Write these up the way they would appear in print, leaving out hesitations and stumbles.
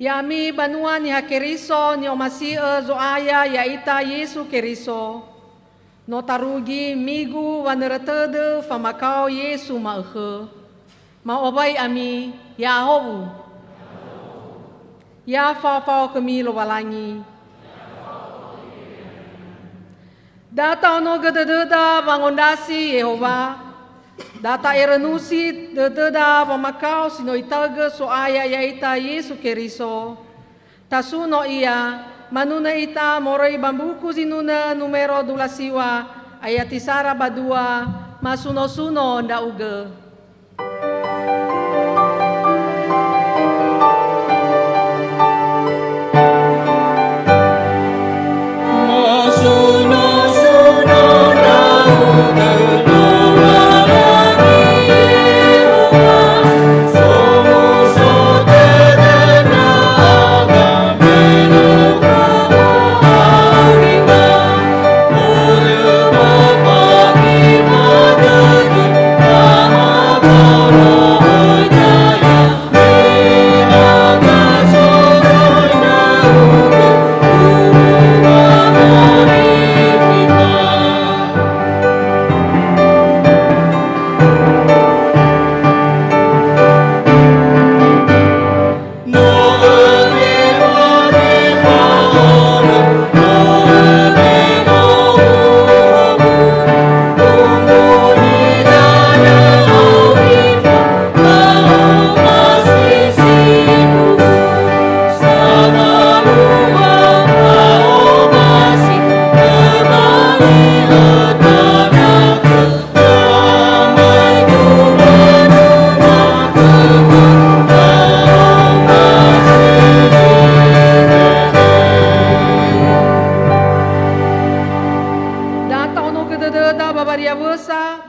Yami banua ni hakeriso ni omasi zoaya ya ita Yesu keriso. No tarugi migu waneratede famakau Yesu mahe. Ma obai ami ya hobu. Ya fau kami lo walangi. Data ono gedededa bangondasi Yehova. Data erenusi dededa pamakau sino itaga so aya yaita Yesu Keriso. Tasuno ia manuna ita moroi bambuku zinuna numero dulasiwa ayatisara badua masuno-suno nda uge.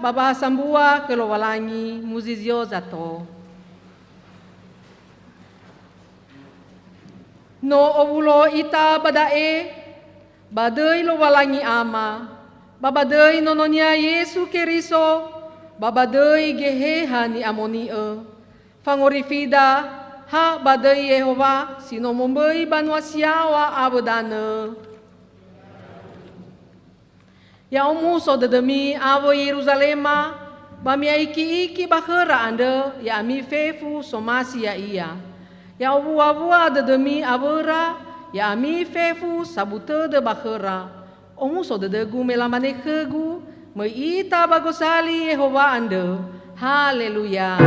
Baba sambua kelo walangi muzizio zato. No obulo ita badae, badai lo walangi ama, babadai nononya Yesu Keriso, babadai geheha ni amoni fangorifida ha badai Yehova sino mombai banwa siawa abadana. Ya omu so dedemi avo Yerusalema, bami iki bahera anda ya ami fefu somasi ya iya. Ya avu dedemi avera ya ami fefu sabute de bahera. Omu so dedegu melamane kegu, meita bagosali Yehova anda. Haleluya.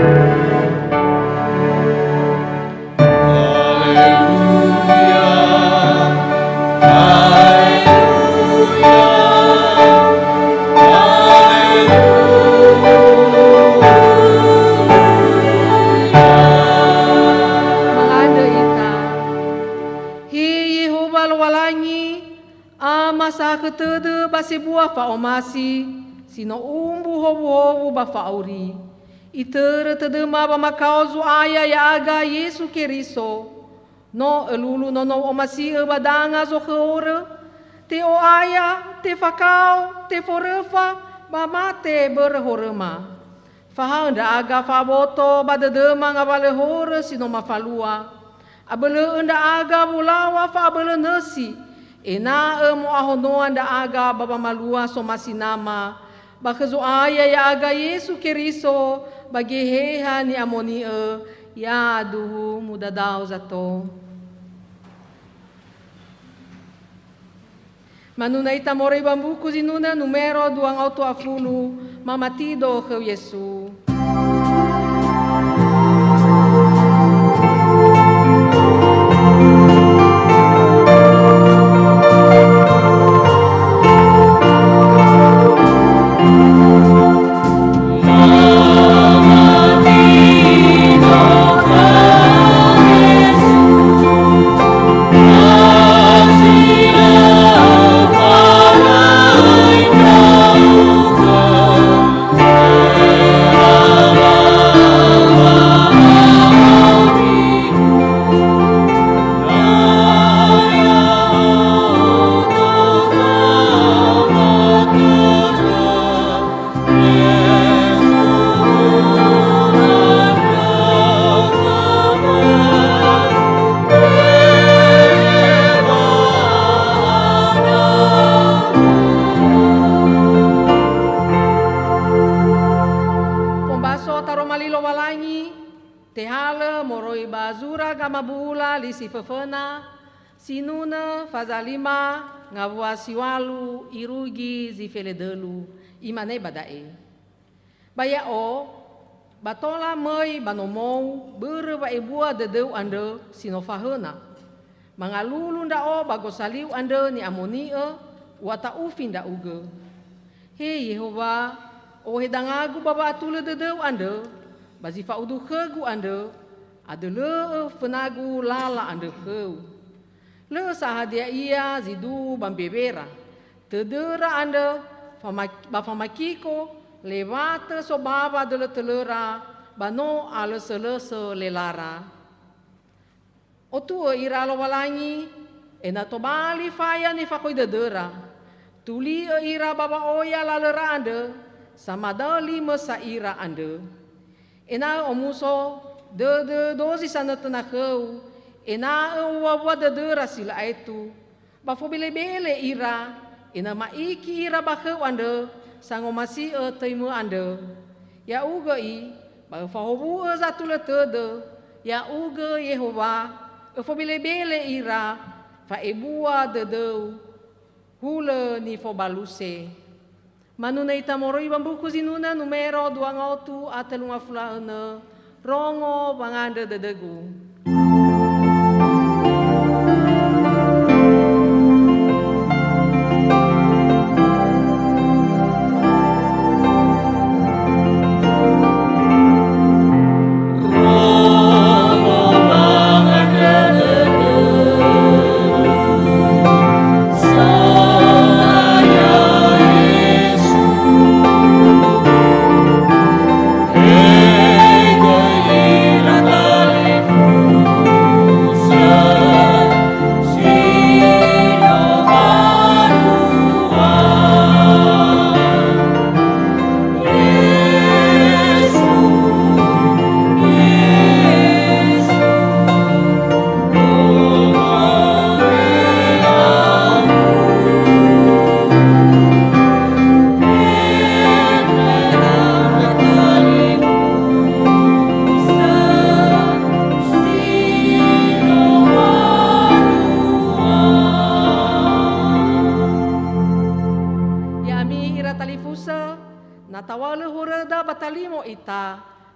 Masa ketede basi buah fa omasi sino umbu hobu ba fa auri itere tede ma ba makau zu aya ya aga Yesu Keriso no elulu no omasi badanga zo khore te o aya te fakau te forefa ba mate berhorema fa anda aga fa boto ba de ma ngabale hore sino mafalua abele anda aga bulawa fa abele nasi ena mo ahonoan da aga baba malua so masinama bakazo aya ya aga Yesu Keriso bagi heha ni amoni ya duhu mudadao zato manuna ita morei bambuku zinuna numero 280 mamatido ke Yesu. Tehala moroi bazura gamabula lisi fefena, sinuna fazalima ngavua siwalu irugi zifeledelu imane badae. Baya o batola mei banomou bere ba ibua dedeu ande sinofahena. Mangalulu nda o bagosaliu ande ni amonie wata ufin da uge. He Yehova o hedangagu baba atule dedeu ande bazifa udu khegu ande adele fenagu lala ande kheu. Le sahadia ia zidu bambebera tedera ande bafamakiko lewata sobaba dele telera bano ale selese lelara. Otu ira lo walangi ena tobali faya ni fakoi dedera tuli ira baba oya lalera ande sama dali mesa ira ande ena omuso de dozi sana tenakeu ena wawa dedera sila itu bafo bele ira ena maiki ira bakeu ande sango masi teimu ande ya uga i ba fahobu zatule tede ya uga Yehova fo bele ira fa ebua dedeu hule ni fo baluse manuna ita moroi bambuku zinuna numero 2 atelunga fulaene rongo bangande dedegu.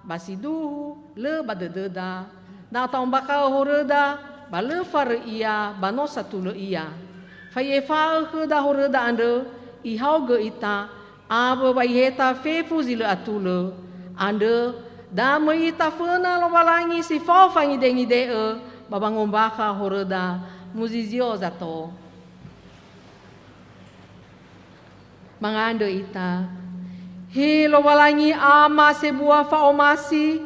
Basidu le badededa na tambaka horeda bale far ia banosa tule ia faye fa da horeda ande I hauge ita aba bayeta fefu zile atule ande da ita fena lo balangi si fofa ngi de babangombaka horeda muzizio zato mangande ita he lo walangi ama sebuah faomasi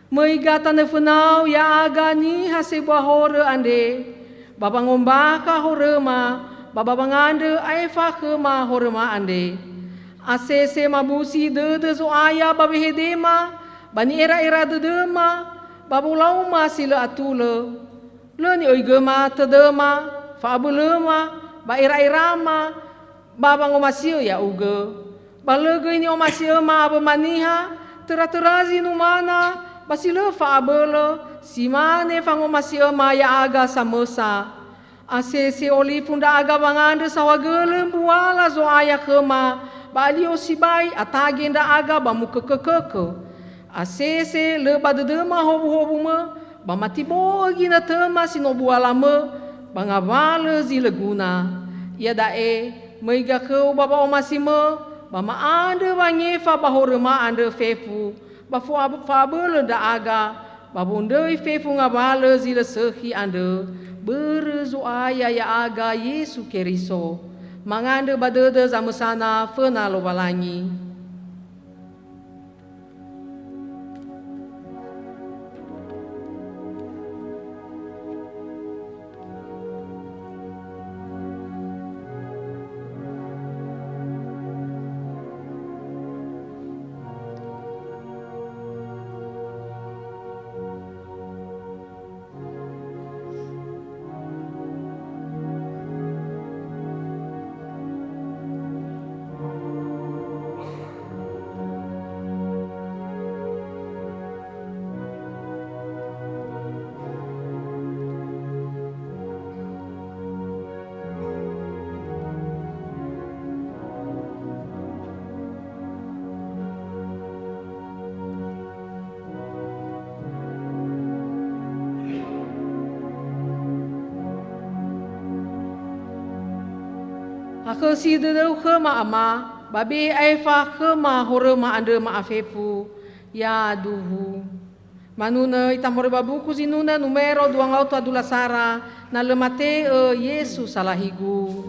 meigata nefunau ya agani ha sebuah hore ande baba ngombaka hore ma baba bangande aifa kema hore ma ande asese mabusi de zo aya babe hedema bani era dedema babu lauma sila atule leni oigema tedema fabulema ba era baba ngomasio ya uge balege ini omasio ma aba maniha teraterazi numana basile fa abele simane fa ngomasio ma ya aga samosa asese oli funda aga bangande sawagele buala zo aya kema bali osibai atagenda aga bamukekekeke asese le badedema hobu ma bamatibo gina tema sinobuala me bangabale zileguna ya dae meiga keu baba omasime bama ande bangefa bahorema ande fefu bafu fabele da aga babunde fefu ngabale zile sehi ande berezu aya ya aga Yesu Keriso mangande badede zamusana fena lo balangi. ke si dedeu ke ma ama babe aifa ke ma hore ma ande ma afefu ya duhu manuna itamore babuku zinuna numero 212 na lemate Yesus salahigu.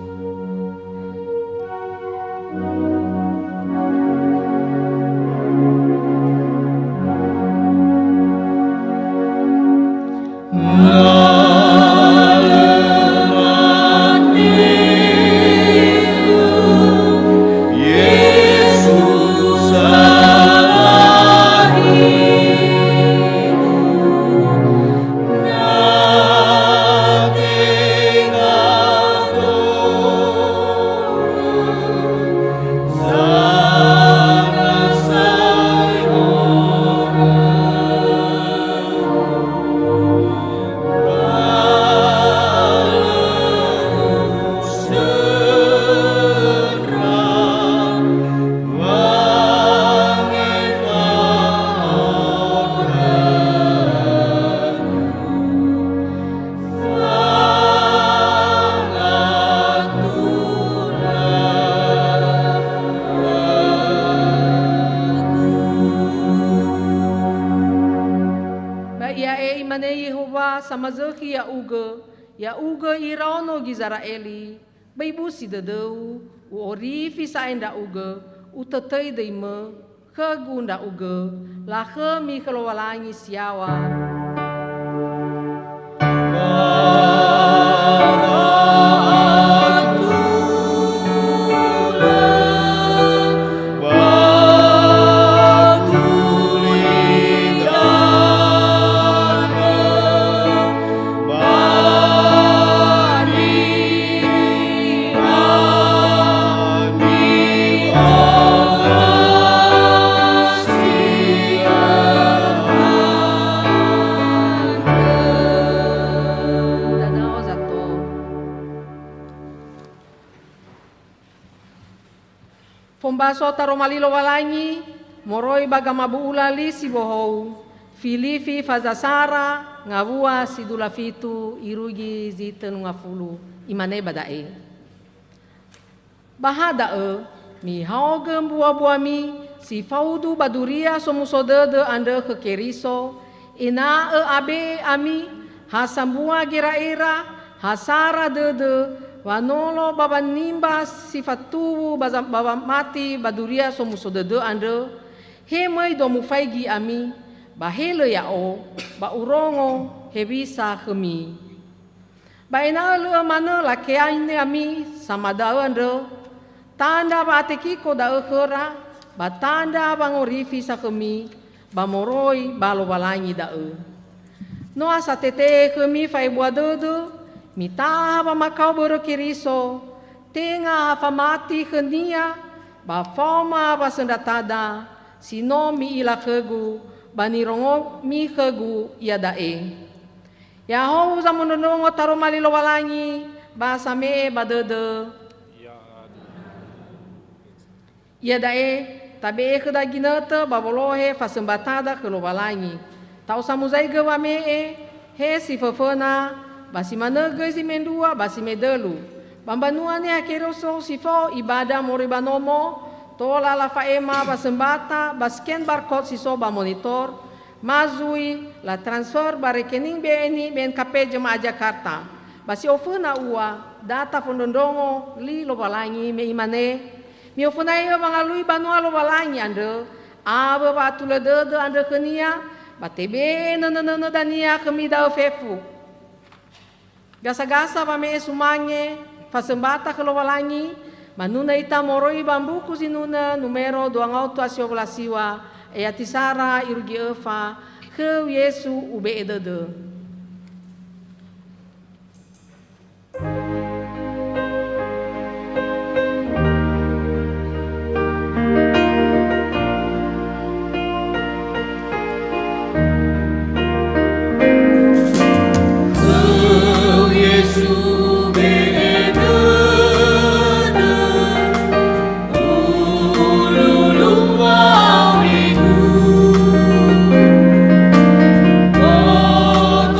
Samazaki ya uga irauno Gizraeli baibu si dedeu u orifi saenda uga u tetei deime kegunda uga la mi kelowalangi siawa. Pembaso taro malilo walangi, moroi bagamabu ulali si bohou, filifi fazasara, ngawua si dulafitu, irugi ziten ngafulu, imane badae. Bahada mi haugem buah-buah mi, si faudu baduria somusodede ande kekeriso, ina abe ami, hasambua geraera, hasara dede, wanolo baba nimba sifat tubu baba mati baduria somusodede ande hemai domu faigi ami bahele ya o ba urongo hebisa kemi ba ina le mana la keaine ami samada ande tanda ba tekiko da khera ba tanda ba ngorifi sa kemi ba moroi ba lo balangi da no asa tete kemi fai buadodo mita ba makau boro kiriso tenga famati khenia ba foma ba sendatada sino mi ila khegu bani rongo mi khegu ya dae ya ho za mononongo taro malilo walangi ba same badede ya dae tabe kheda ginata ba bolohe fa sembatada khelo walangi tau samuzai ge wa me he si fofona basi manege si mendua basi medelu bambanua ne akeroso sifo ibadah moribanomo tola la faema basembata basken barcode si soba monitor mazui la transfer ba rekening BNI BNKP Jemaah Jakarta basi ofuna ua data fondondongo li lo balangi me imane mi ofuna yo mangalui banua lo balangi ande aba batula dede ande kenia batebe no dania kemida fefu gasa-gasa pame sumange fasembata kelowalangi manuna ita moroi bambuku sinuna numero 212 eyatisara irugi eva ke Yesu ube edede. Oh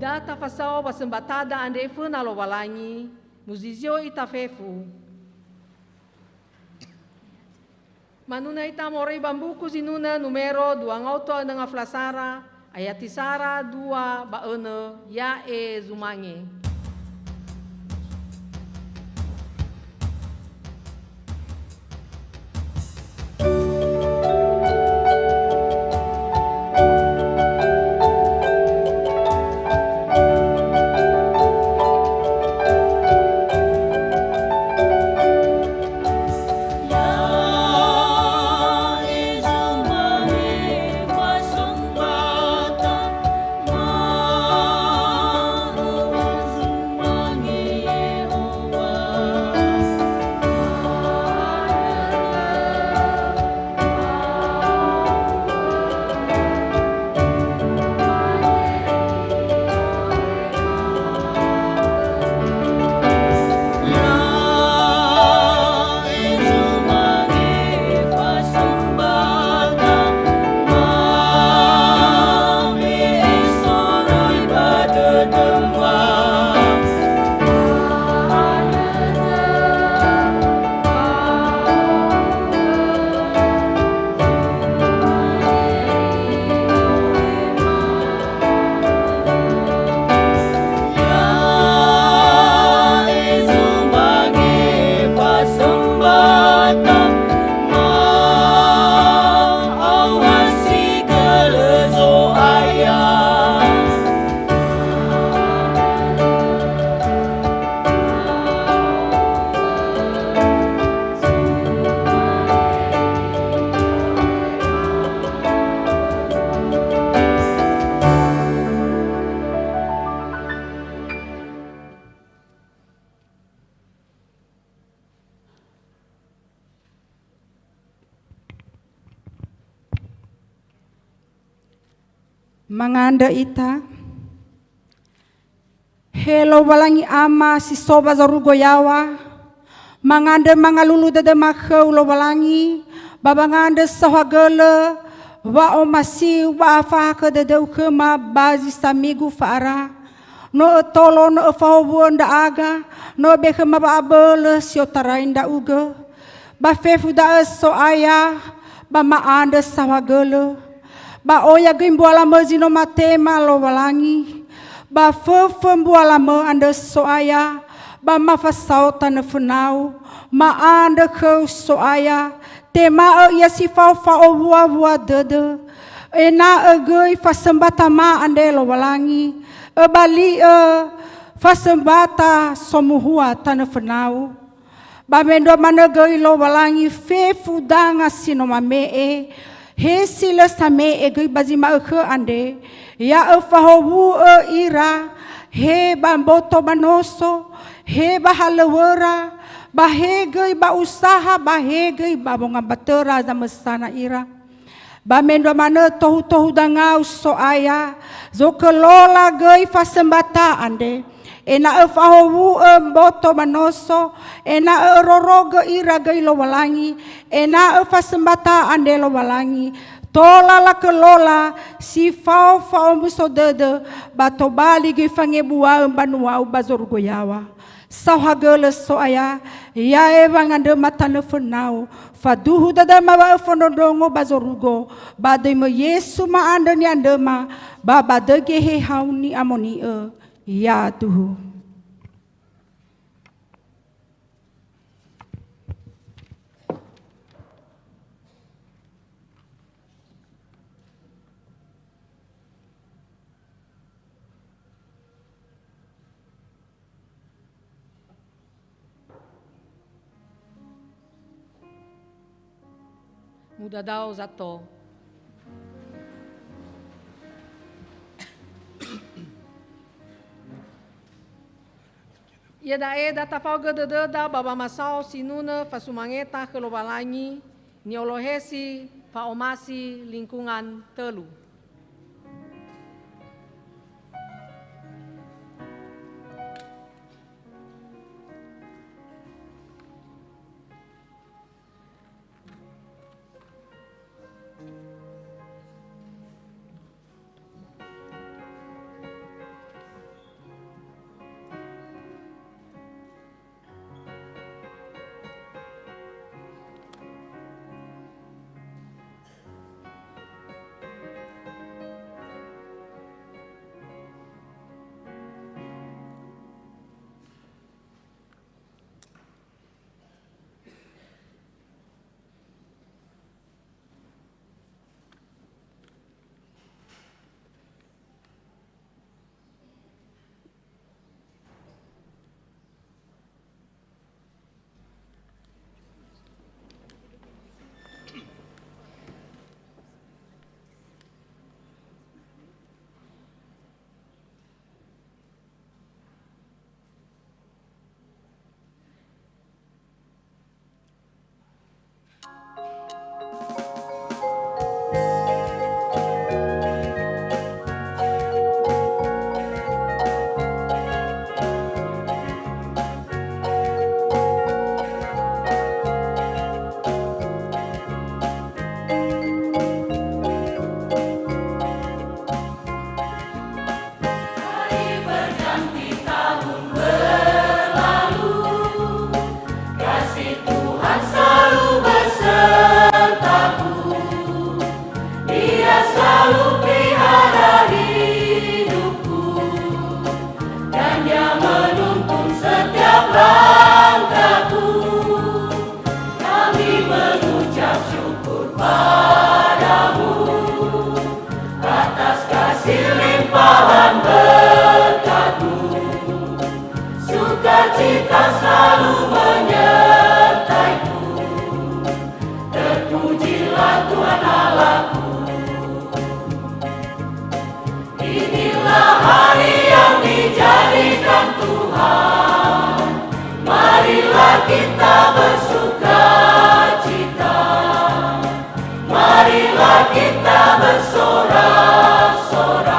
Data fasau basembatada andefu na lowalangi, muzizio itafefu. Manuna ita morei bambuku zinuna numero 2 auto nga flasara, ayatisara 2 baene ya zumange. Manganda ita Hello walangi ama si soba zarugo yawa manganda mangalulu dada makhau lo walangi babanganda sahagala wa omasi wa afaka dada ukema bazi samigu faara no tolo no fawo nda aga no bekema ba abele siotarainda uga ba fefu da so aya ba maanda sahagala ba oya gimboala mazino matema lo walangi ba fefembualama anda soaya ba mafasau tana funau ma anda ke soaya tema ya sifau fau bua dede ena agoi fasembata ma ande lo walangi bali fasembata somuhua tana funau ba mendo mana goi lo walangi fefu danga sinomame hesila same egoi bazima ke ande ya fahobu ira he bamboto banoso he bahalawara bahegei ba usaha bahegei ba bonga batera zamesana ira ba mendo mana tohu dangau so aya zo kelola gei fasembata ande ena fahobu boto banoso ena roroga ira gei lo walangi ena fasembata ande lo walangi tola la kelola si fau muso dede bato bali ge fange bua banua bazor goyawa sahagala so aya ya evang ande matane fenau faduhu dada ma fonodongo bazorugo badai me yesu ma ande ni ande ma baba dege he hauni amoni ya tuhu. Muda dao zato. Ia da tafalga da baba masau sinuna fasumangeta kelobalangi niolohesi faomasi lingkungan telu. Sukacita selalu menyertaiku, terpujilah Tuhan Allahku. Inilah hari yang dijadikan Tuhan, marilah kita bersuka cita, marilah kita bersorak-sorak.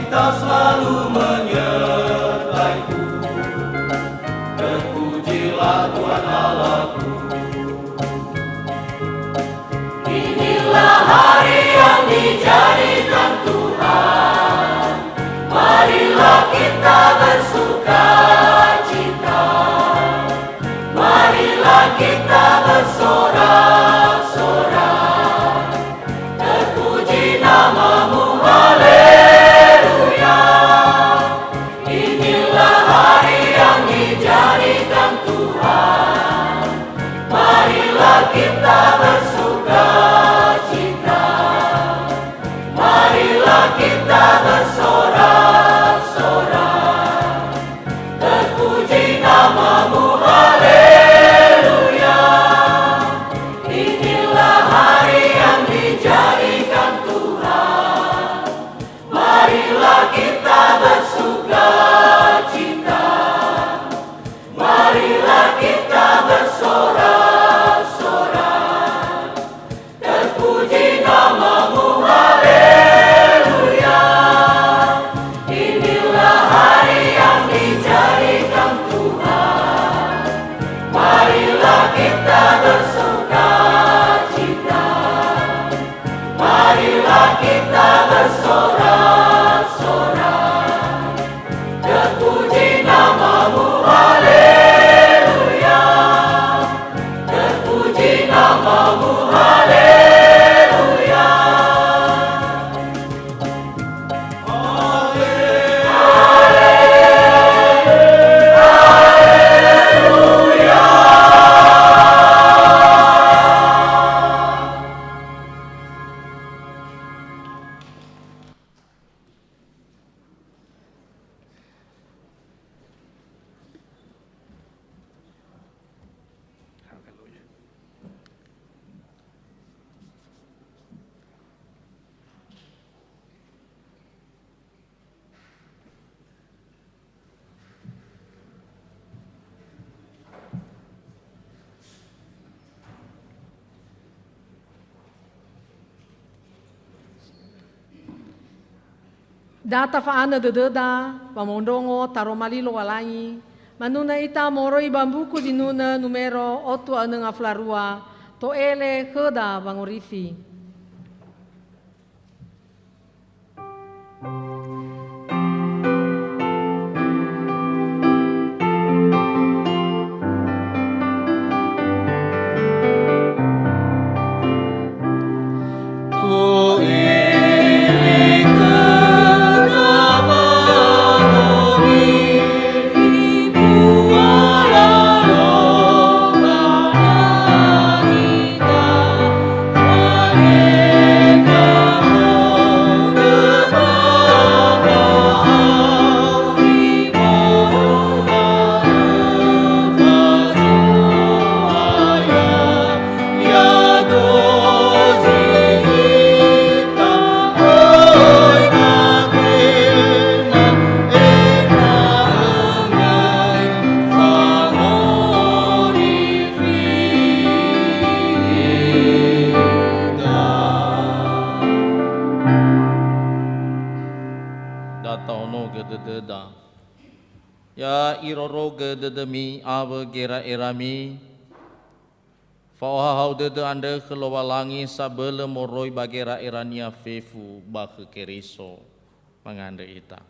sukacita selalu menyertaiku. Terpujilah Tuhan Allahku. Inilah hari yang dijadikan Tuhan, marilah kita bersukacita, marilah kita bersorak-sorak, terpuji namamu, haleluya. Inilah hari yang dijadikan Tuhan, marilah kita bersukacita, marilah kita bersorak-sorak, terpuji namamu, haleluya. Inilah hari yang dijadikan Tuhan, marilah kita bersukacita, marilah kita bersorak-sorak, terpuji namamu, haleluya. Inilah hari yang dijadikan Tuhan, marilah kita bersukacita, marilah kita bersorak-sorak, terpuji namamu, haleluya. Terpuji namamu, haleluya. Data faana dededa, pamondongo, taromalilo walangi, manuna ita moroi bambuku dinuna numero 8 aneng aflarua, to ele keda bangorifi. Ya iroro gededemi awe gera erami Fauhau dede anda kelowalangi sabele moroi bagera erania fefu bake keriso mangande ita.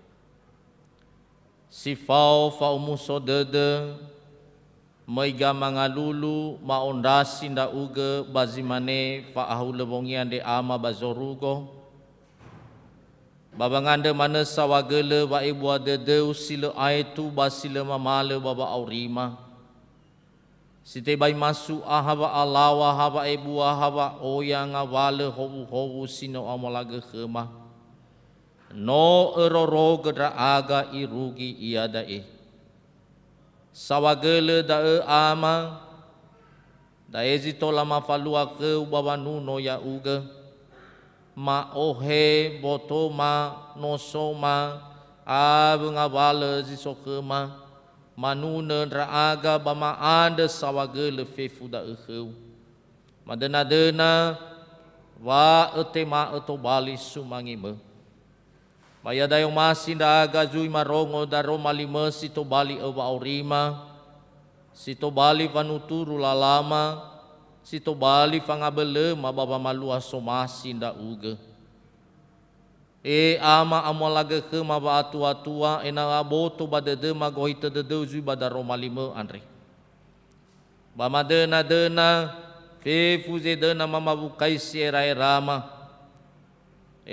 Si fau muso dede maiga mangalulu maondasi nda uge bazimane faahu lebongi ande ama bazorugo. Babangande mana sawagele wa ibu adede usile aitu basile mamale baba aurima. Site bai masu ahaba alawa haba ibu ahaba oyang awale hobu sino amalaga khema. No eroro gedra aga irugi iadae. Sawagele da ama da ezito lama falua ke baba nuno ya uge. Ma ohe boto ma noso ma abengabale zisokema manuna draaga bama anda sawagele fefu da eheu madena-dena, wa etema etobali sumangime. Maya dayong masin da aga zui marongo da Roma 5 sito bali eba aurima, sito bali vanuturu lalama, sito bali fangabele mababa malua somasin da uga. Ama amolaga ke maba atua-tua ena aboto badede magohita dede zui bada Roma 5 andre. Bama dena fefuze dena mama bukai si era-erama.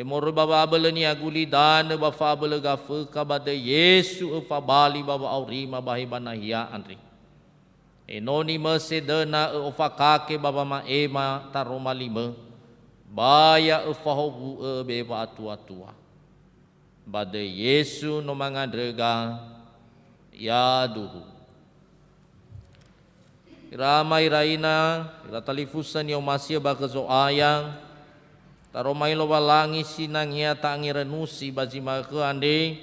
Moro baba abele ni aguli dan bafa abele gafe kabade Yesu efa bali baba aurima bahibana hia andri. Enoni mesedena efa kake baba ma ema taroma 5 baya efa hobu beba atua-tua. Bade Yesu no mangadrega ya duhu. Ramai raina ira talifusan yang masih bakazo ayang taromai lo balangi sinangia tangi renusi bazima ke ande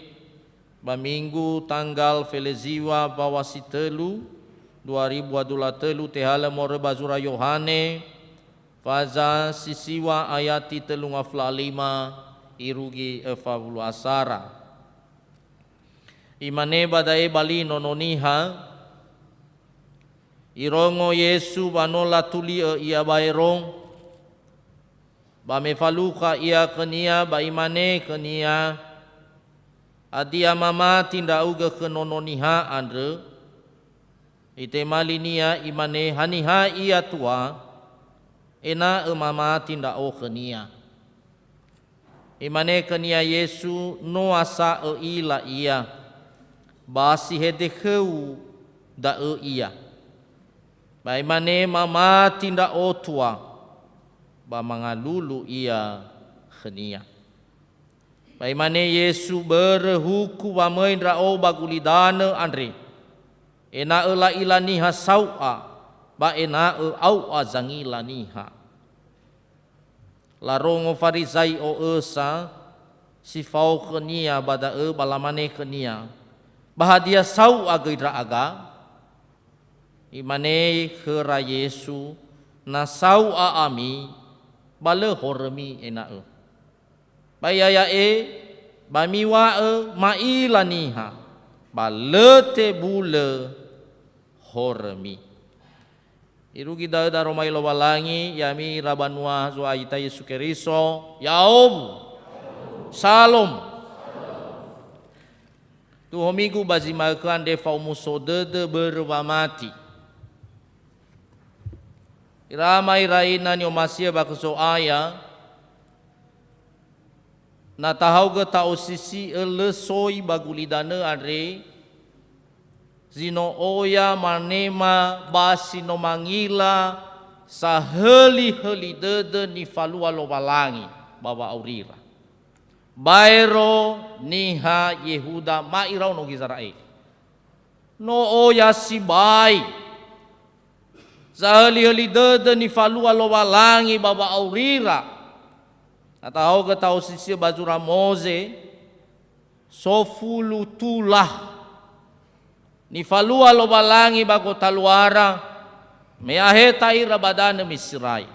baminggu tanggal feleziwa bawasi telu 2023 tehala more bazura Yohane faza sisiwa ayati telu ngafla 5 irugi evabulu asara imane badai bali nononiha irongo Yesu banola tuli ia bairong ba me faluka ia kenia ba imane kenia adia mama tinda uga kenononiha andre ite malinia imane haniha ia tua ena mama tinda o kenia imane kenia Yesu no asa ila ia basi hedekeu da ia ba imane mama tinda o tua ba mangalulu ia khenia. Baimane Yesu berhuku ba main rao bagulidana andre. Ena ela ilaniha saua ba ena au azangilaniha. Larongo farizai o esa sifau khenia bada balamane khenia. Bahadia sau agaidra aga. Imane khera Yesu na sau ami bale hormi ena bayaya bamiwa mailaniha bale te bule hormi irugi da romai lo balangi yami rabanwa zo aita Yesu Keriso yaom salom tu homigu bazimakan de faumuso de berwamati Ramai raina ni omasia bakuso aya na tahau ge tau sisi elesoi bagulidana andre zino oya manema basino mangila saheli-heli dede ni falua lo balangi baba aurira bairo niha Yehuda mairau no Gizrael no oya sibai saheli-heli dede ni falua lo balangi baba aurira atau ke tau sisi bazura moze sofulu tulah ni falua lo balangi bago taluara meaheta ira badana misirai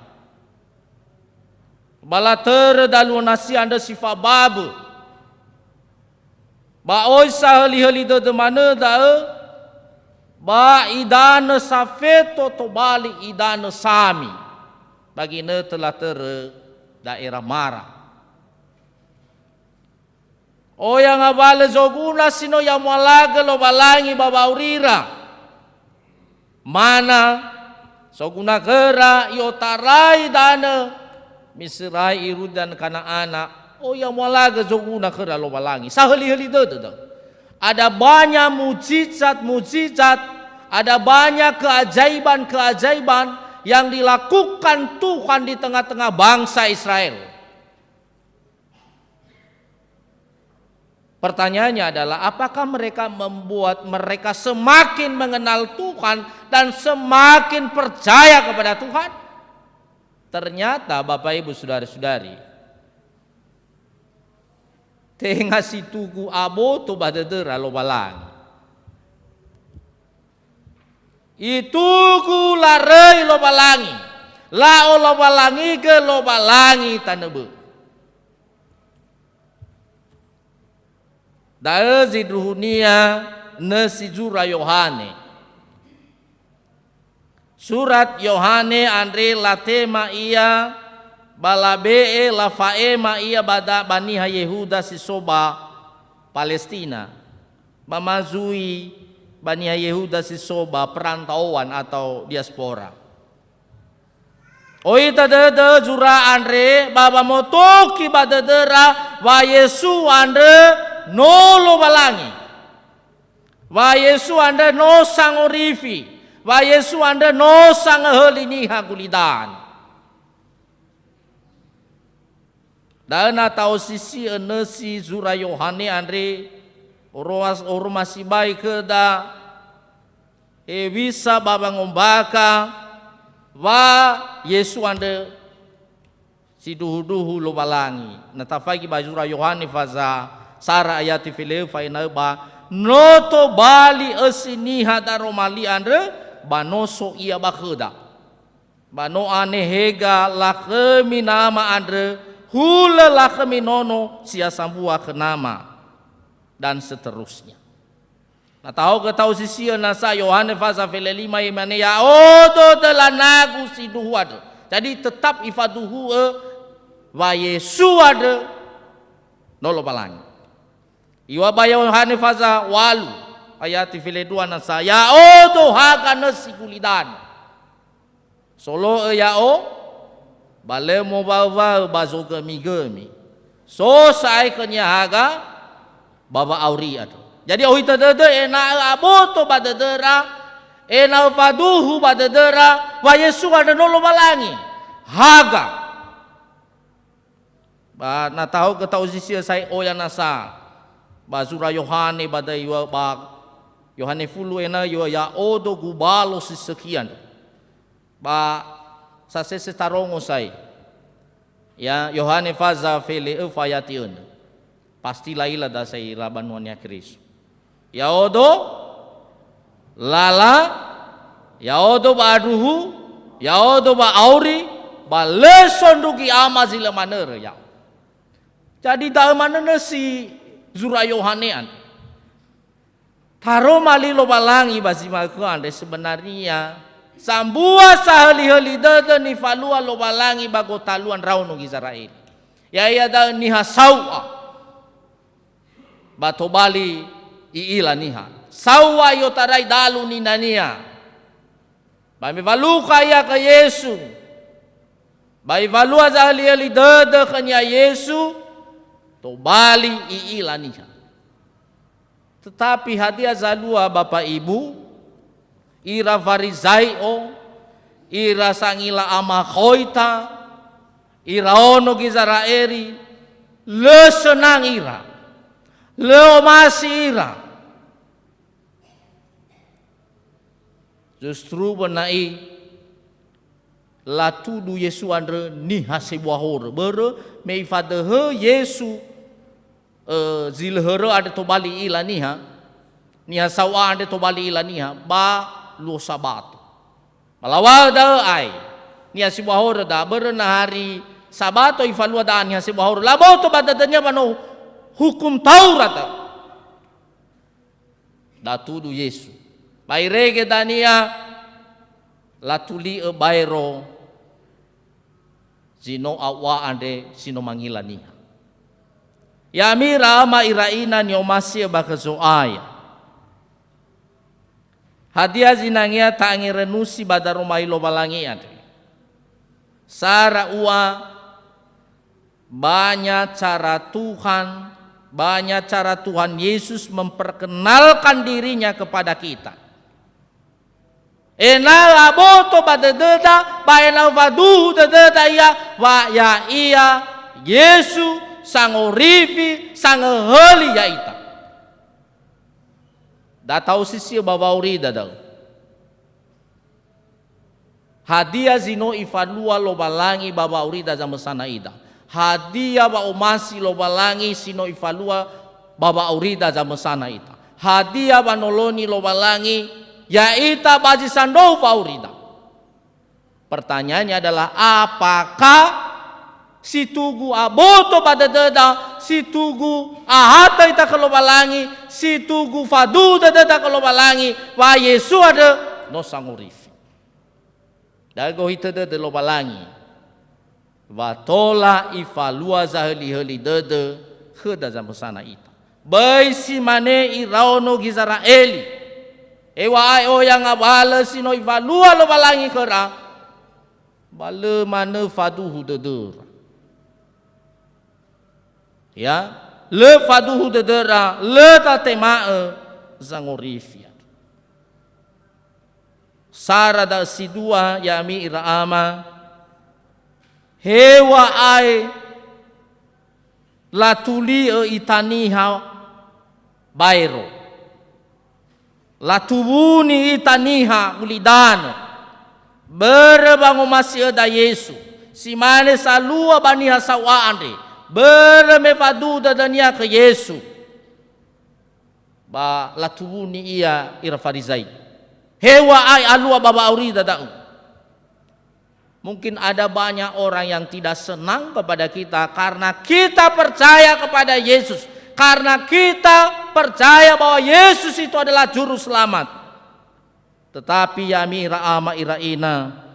balater dalu nasi anda sifa babu ba oi saheli-heli dede mana da ba idana safeto to bali idana sami bagi ne telah tere daerah Mara o yang abale zoguna sino yang malaga lo balangi baba urira mana soguna kera iotarai dana misirai irudan kana anak o yang malaga zoguna kera lo balangi saheli-heli dede ada banyak mujizat, ada banyak keajaiban yang dilakukan Tuhan di tengah-tengah bangsa Israel. Pertanyaannya adalah apakah mereka membuat mereka semakin mengenal Tuhan dan semakin percaya kepada Tuhan? Ternyata Bapak Ibu Saudara-saudari, tengah si tugu abo to badedera lo balang. Itugu larei lo balangi. La lo balangi ke lo balangi tanebe. Daezi dunia nasi jura Yohane. Surat Yohane andre latema ia balabe lafaema ia bada baniha Yehuda sisoba Palestina. Mamazui baniha Yehuda sisoba perantauan atau diaspora. Oita dede jura andre baba motoki badedera wa Yesu andre nolo balangi. Wa Yesu andre no sangorifi. Wa Yesu andre no sangaheliniha gulidan. Dana tau sisi enesi jura Yohane andre ormasi baik keda bisa baba ngombaka wa Yesu ande si duhu lo balangi natafai ki bajura Yohane faza sara ayati file faina ba noto bali esini hada romali ande banoso ia bakheda bano ane hega lakemi nama ande hula lakemi nono sia sambua kenama dan seterusnya. Nah tahu ke tahu sisi nasa Yohane fasa file lima imane ya odo telah nagu si duhu ada. Jadi tetap ifaduhu wa Yesu ada nolo balangi. Iwa ba Yohane fasa walu ayat file dua nasa ya odo haga nasi gulidan. Solo ya o bale mo bawa bazo gemi. So sai kenya haga baba auri ada. Jadi ohita dede ena aboto badedera ena faduhu badedera wa Yesu ada nolo balangi haga ba na tahu ke tahu sisi sai oya nasa ba zura Yohane badai wa ba Yohane fulu ena yo ya odo gubalo sekian ba sase setarongo sai ya Yohane faza fele fayatiun pasti laila da sai rabanuannya Kristus. Ya odo lala ya odo ba aduhu ya odo ba auri ba lesonduki ama zila manere ya. Jadi da manene si zura Yohanean taro mali lo balangi basima ku ande sebenarnya sambua saheli-heli dede ni falua lo balangi bago taluan raunu Israel. Ya ya da ni hasawa bato bali iila niha sawa yo tarai dalu ni nania bami valuka ya ke Yesu bai valua zahli ali dede kenya Yesu to bali iila niha tetapi hadiah zalua Bapak Ibu ira farisaio ira sangila ama khoita ira ono gizaraeri le senang ira leo masih ira justru benai latudu Yesu andre ni hasibwahor bere meifadhe Yesu zilhere ada to bali ila niha sawa ada to bali ila niha ba lu sabat malawa da ai ni hasibwahor da bere na hari sabato ifalu da ni hasibwahor labo to badadanya bano hukum Taurat datudu Yesu bairege dania latuli e bairo zino awa ande sino mangilani ya mira ama iraina ni omasi bakazo aya hadiah zinangia tangi renusi badaro mailo balangi ande sara ua banyak cara Tuhan banyak cara Tuhan Yesus memperkenalkan dirinya kepada kita. Ena aboto badededa baena vaduhu dededa ya wa ya iya Yesu sangorifi sangeheli ya ita. Da tahu sisi babauri dadal. Hadiah zino ifalua lo balangi babauri da zamesana ida. Hadiah ba umasi lo balangi sino ifalua baba aurida za mesana ita. Hadiah ba noloni lo balangi ya ita baji sando aurida. Pertanyaannya adalah apakah si tugu aboto pada deda si tugu ahata ita kelobalangi, si tugu fadu dada kelobalangi, wa Yesu ada no sangurifi. Dago hita dada lobalangi, wa tola ifalua zaheli-heli dada heda zamusana ita. Bai si mane irao no Gizraeli, ewa ai o yang abala si no ifalua lobalangi kera, bala mana faduhu dada. Ya, le faduhu dedera, le tatemae zangorifia. Sara da sidua yami iraama, hewa ai latuli itaniha bairo, latubuni itaniha ulidano, berbangu masih ada Yesu, si mane salua baniha sawa andre. Berme padu dadania ke Yesu. Ba latubuni ia ira farizai. Hewa ai alua baba auri dadau. Mungkin ada banyak orang yang tidak senang kepada kita karena kita percaya kepada Yesus. Karena kita percaya bahwa Yesus itu adalah juru selamat. Tetapi yami iraama iraina,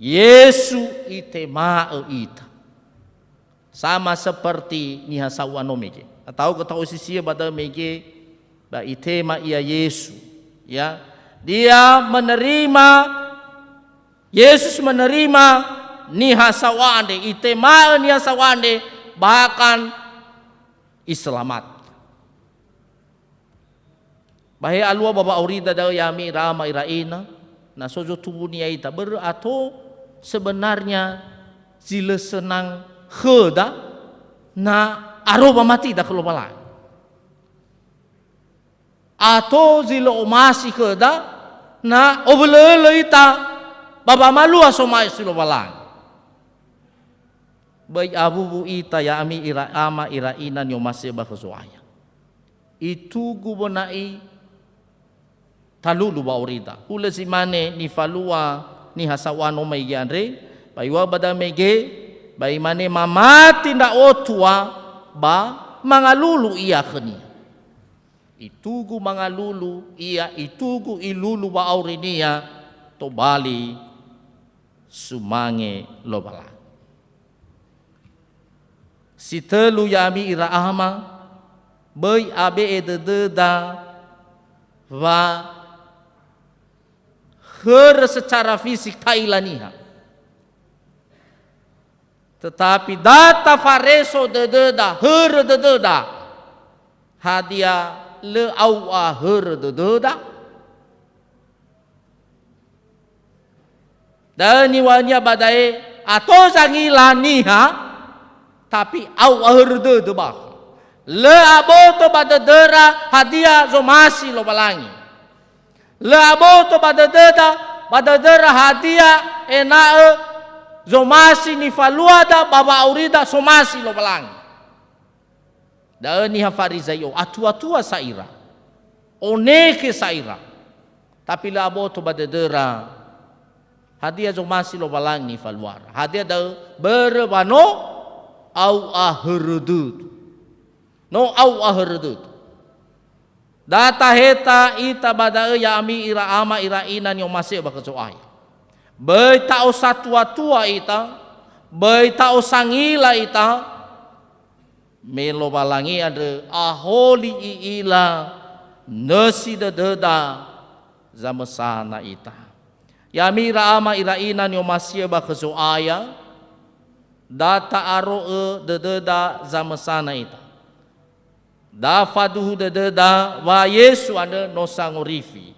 Yesu itemae ita. Sama seperti nihasawa no mege. Atau ketahui sisi pada mege ba itema ia Yesu, ya. Dia menerima, Yesus menerima nihasawande, itema nihasawande, bahkan iselamat. Bahaya alua baba aurida da yami rama iraina na sojo tubuh nia ita atau sebenarnya zile senang heda na aroba mati da kelobalan. Atau zilo omasi heda na obelele ita baba malu asomai silobalan. Baik abubu ita ya ami ira ama ira ina nyo masih bakusuaya. Itu gubonai talulu baurita. Ule si mane ni falua ni hasawano mai yanre, baiwa bada mege bai mane mamati nda otua ba mangalulu iya khani. Itugu mangalulu iya itugu ilulu ba aurinia to bali sumange lobala. Sitelu yami ira ahma bai abe ededa wa her secara fisik tailaniha. Tetapi data fareso dededa her dededa hadia le awa her dededa dan niwanya badai atau sangilaniha tapi awa her dededa bah le aboto badedera hadia zomasi lo balangi le aboto badedera hadia enae zomasi ni faluada baba aurida somasi lo balang. Da ni hafarizayo atua saira. Oneke saira. Tapi la aboto badedera hadia zomasi lo balang ni faluara. Hadia da berbano au aherdut. No au aherdut. Data heta ita bada yami ira ama ira ina ni masih bakasoai. Bai tau satua-tua ita, bai tau sangila ita, melo balangi ada aholi iila, nasi dededa zamesana ita. Yami ira ama ira ina ni masih bakasoaya, data aro dededa zamesana ita. Dafaduhu dededa wa Yesu ada no sangorifi.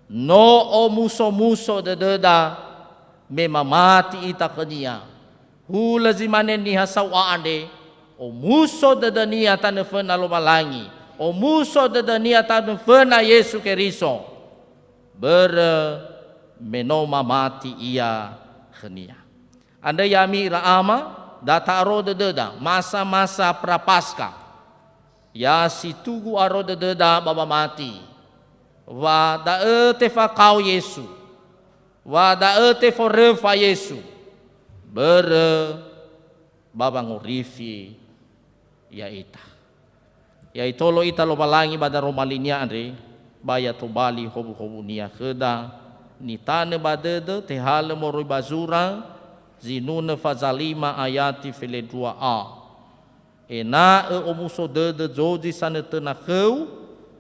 No o muso dededa memamati ita kenia. Hu lazimane ni hasawa ande o muso dedania tanefena lobalangi. O muso dedania tanefena Yesu Keriso. Menoma mati ia kenia. Anda yami raama data aro dededa masa-masa prapaskah. Ya si tugu aro dededa baba mati. Wa daete fa kau Yesu, wa daete for fa Yesu, babang urifi ya ita. Ya itolo ita lo balangi bada romalinia andre baya to bali hobu nia keda ni tane badede te hale moroi bazura zinuna fazalima ayati file 2a. Ena omuso dede joji sana tena kheu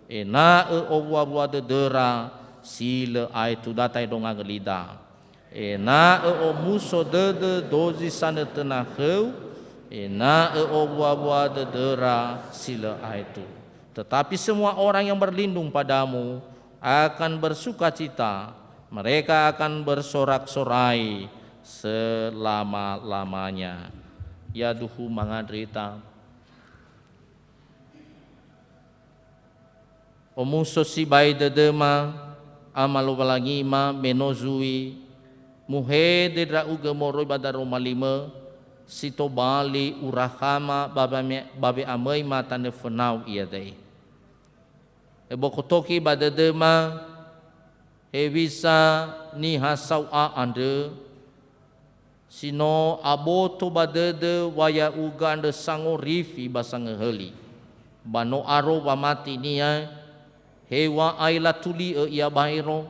ena obua de dera sila ai tu datai donga gelida. Ena omuso dede doji sana tena kheu ena obua de dera sila ai tu. Tetapi semua orang yang berlindung padamu akan bersukacita, mereka akan bersorak-sorai selama-lamanya. Ya duhu mangadrita. Omuso si bai dedema amalo balangima menozui muhe dedra uga moroi badaro malima sito bali urahama babe amai mata ne fenau ia dei. Ebokotoki badedema hewisa ni hasau a ande sino aboto badede waya uga ande sango rifi basang heli bano aro bamati nia hewa aila tuli ia bairo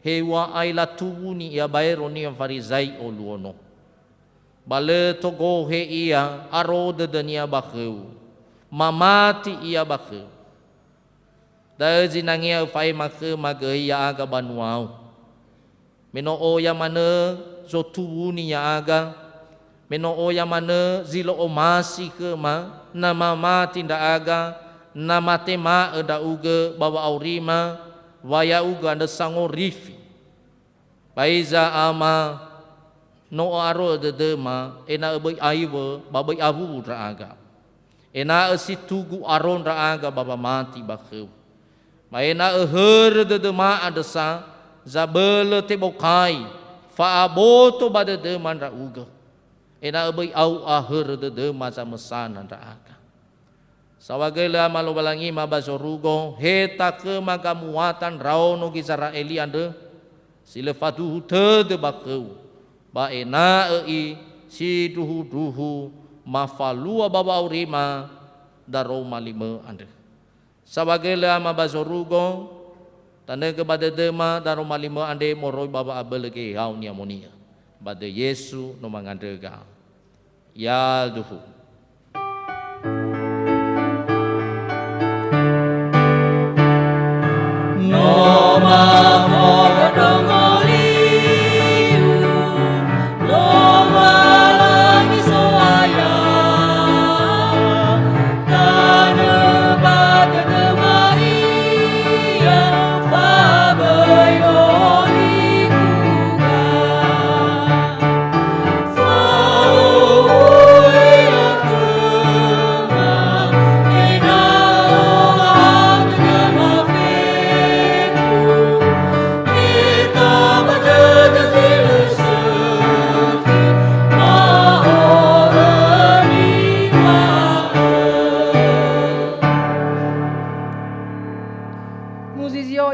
hewa aila tubu ni ia bairo ni farizai oluono bale togo he ia aro dedenia bakheu mamati ia bakheu da zinangia fai make mage ya aga banuau meno o ya mana zo tubu ni ya aga meno o ya mana zilo o masi ke ma nama mati nda aga nama tema eda uga bawa aurima waya uga anda sango rifi baiza ama no aro de dema ena bai aiwa babai abu raga ena si tugu aron raga baba mati bakheu maena her de dema adasa zabele tebokai fa aboto bade dema ra uga ena bai au aher de dema samesana raga sawagela malo balangi mabazorugo heta ke magamuatan raono gizara eliande silefatu te de bakheu ba ena ei si duhu mafalua baba urima daro malima ande sabagela mabazorugo tanda ke bade dema daro malima ande moroi baba abelege hau ni amonia bade Yesu no mangandega ya duhu no ma dongoli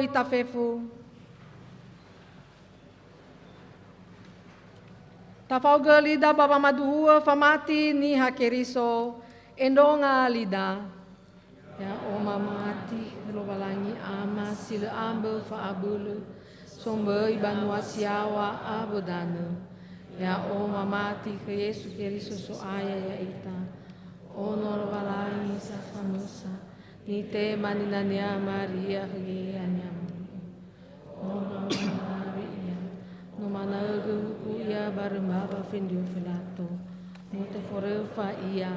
Itafefu tafauga lida baba maduhua famati ni hakeriso endonga lida ya oma mati lo balangi ama sila ambe fa abule sombe ibanua siawa abodana ya oma mati ke Yesu keriso so aya ya ita onor balangi sa famosa ni te maninania Maria hegenya ono Maria no managu ya barmaba findio filato moto forefa ia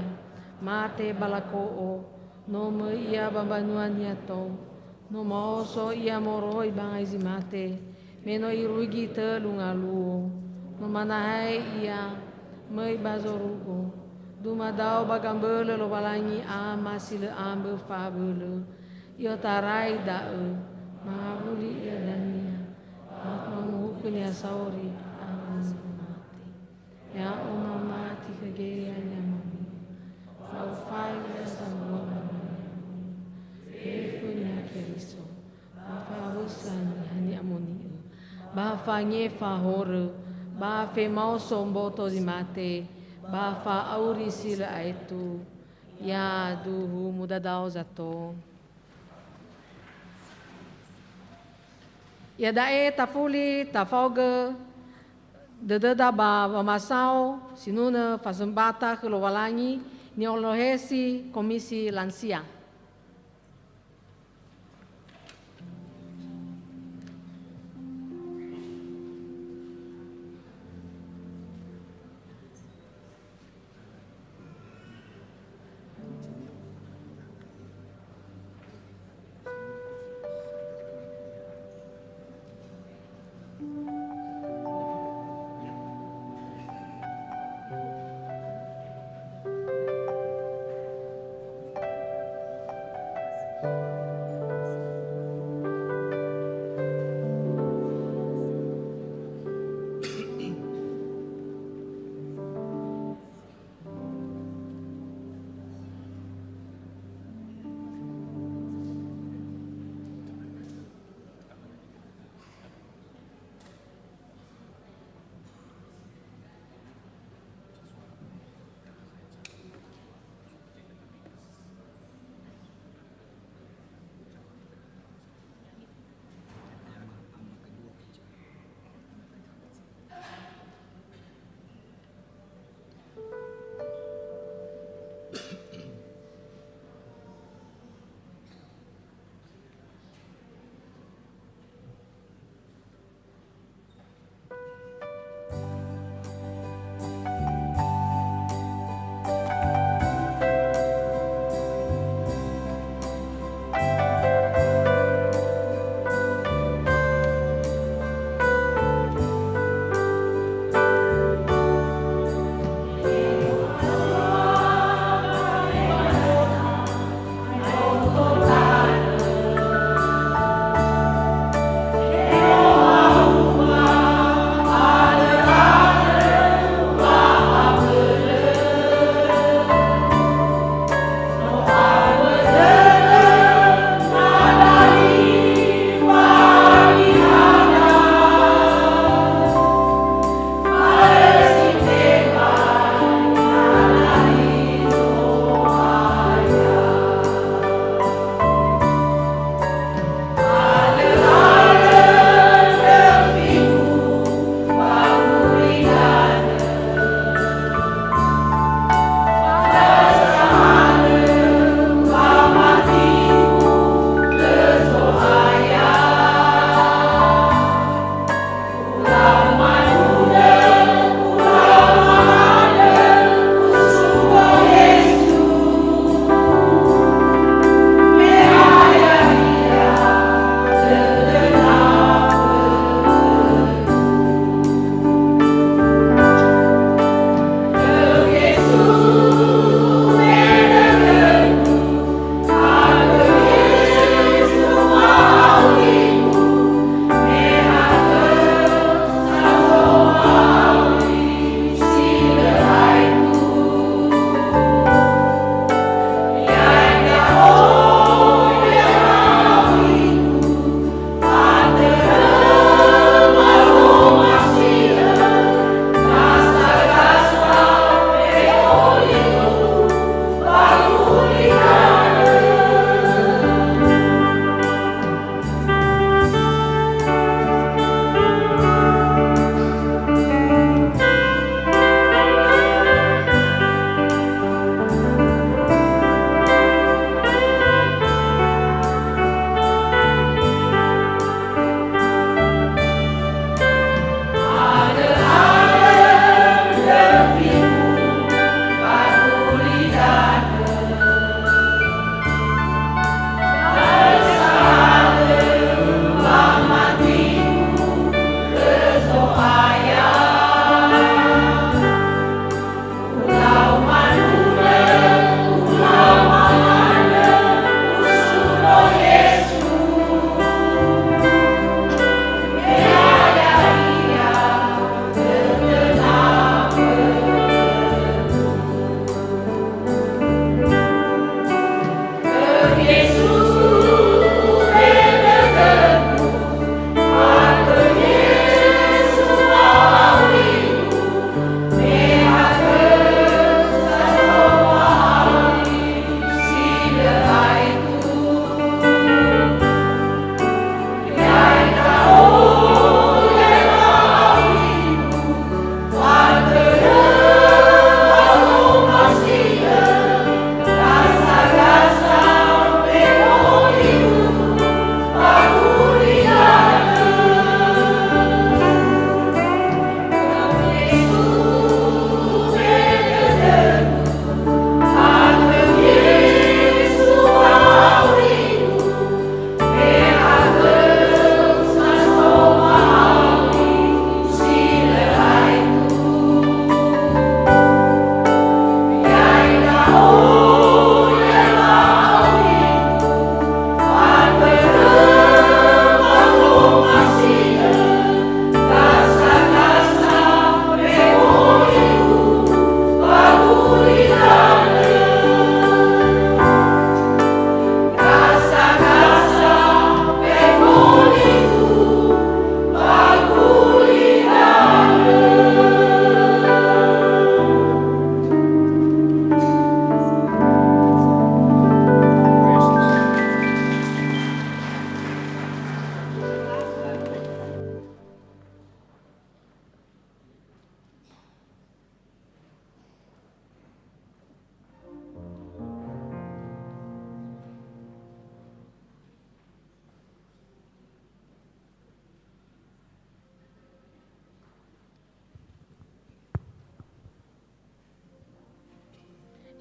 mate balako no me ia bambanuania to no moso ia moroi bangai mate meno irugi te lungalu no manahai ia mai bazorugo dumadau bagambele lo balangi ama sile ambe fabele yo tarai dae mahuli ya dania mamu kunya sauri amasi mati ya oma mati kegea nyamami fau fai ya samwa kunya keriso apa usani hani amoni ba fanye fahore ba fe mau sombo to di mate ba fa auri sila aitu Ya duhu muda dao zato. Ya dae tafuli tafauge dededa ba masau sinuna fazembata kelowalangi niolohesi komisi lansia.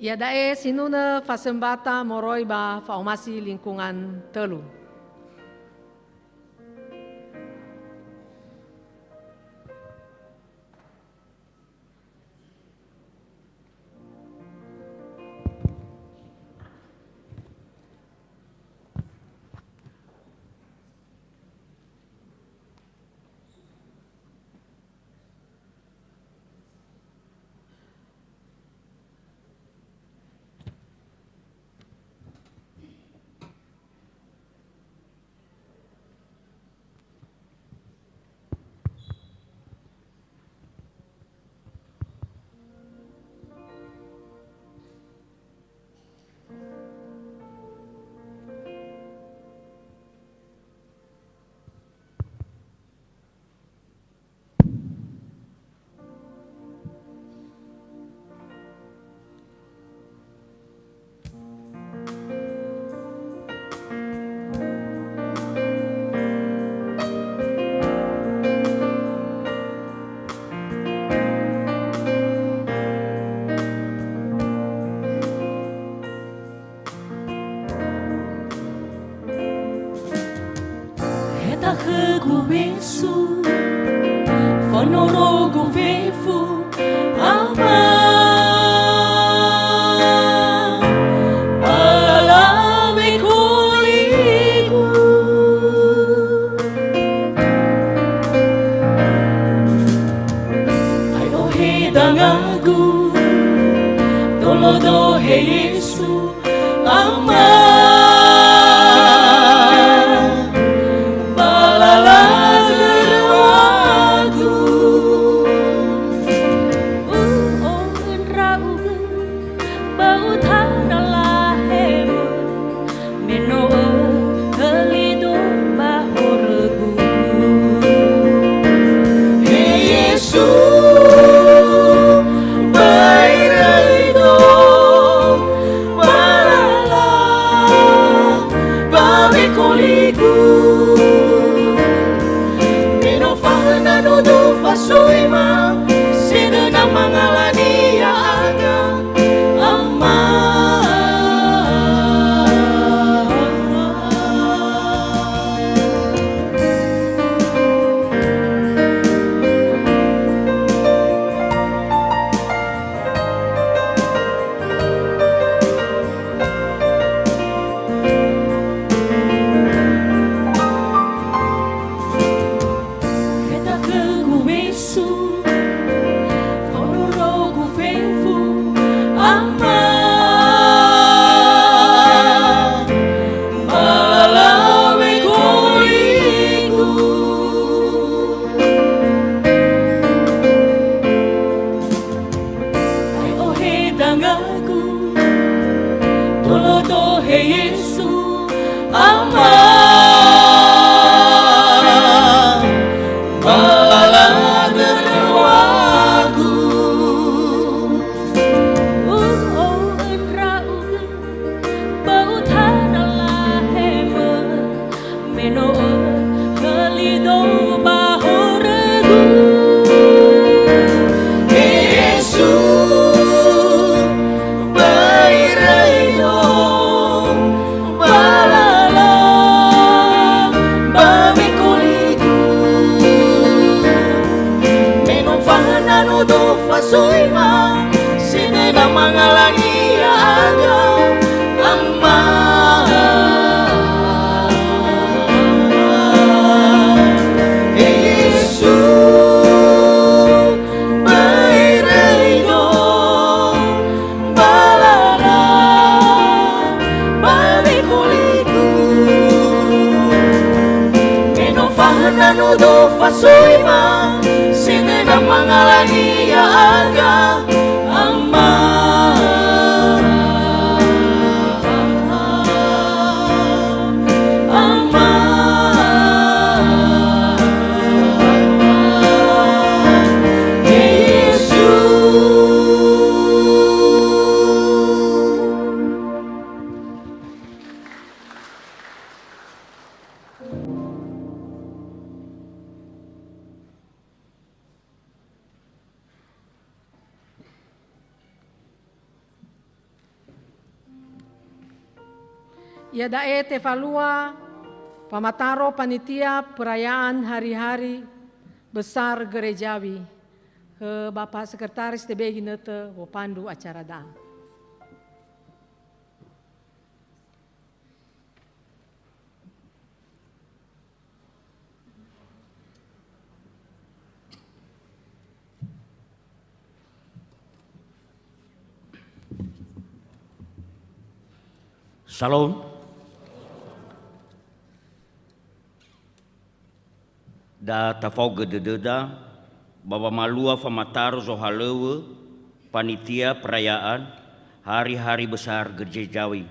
Ia dae sinuna fasembata moroi ba faomasi lingkungan telu. Besu, fonorogo vefu, ama, alame kuliku, ayo hidangagu, tolodo he Yesu, ama. ia dae tefalua pamataro panitia perayaan hari-hari besar gerejawi. Ke Bapak Sekretaris TBG Nete Wopandu acara dang. Salam. Da tafau gedededa Baba Malua Famatar Zohalewe panitia perayaan hari-hari besar Gereja Jawi.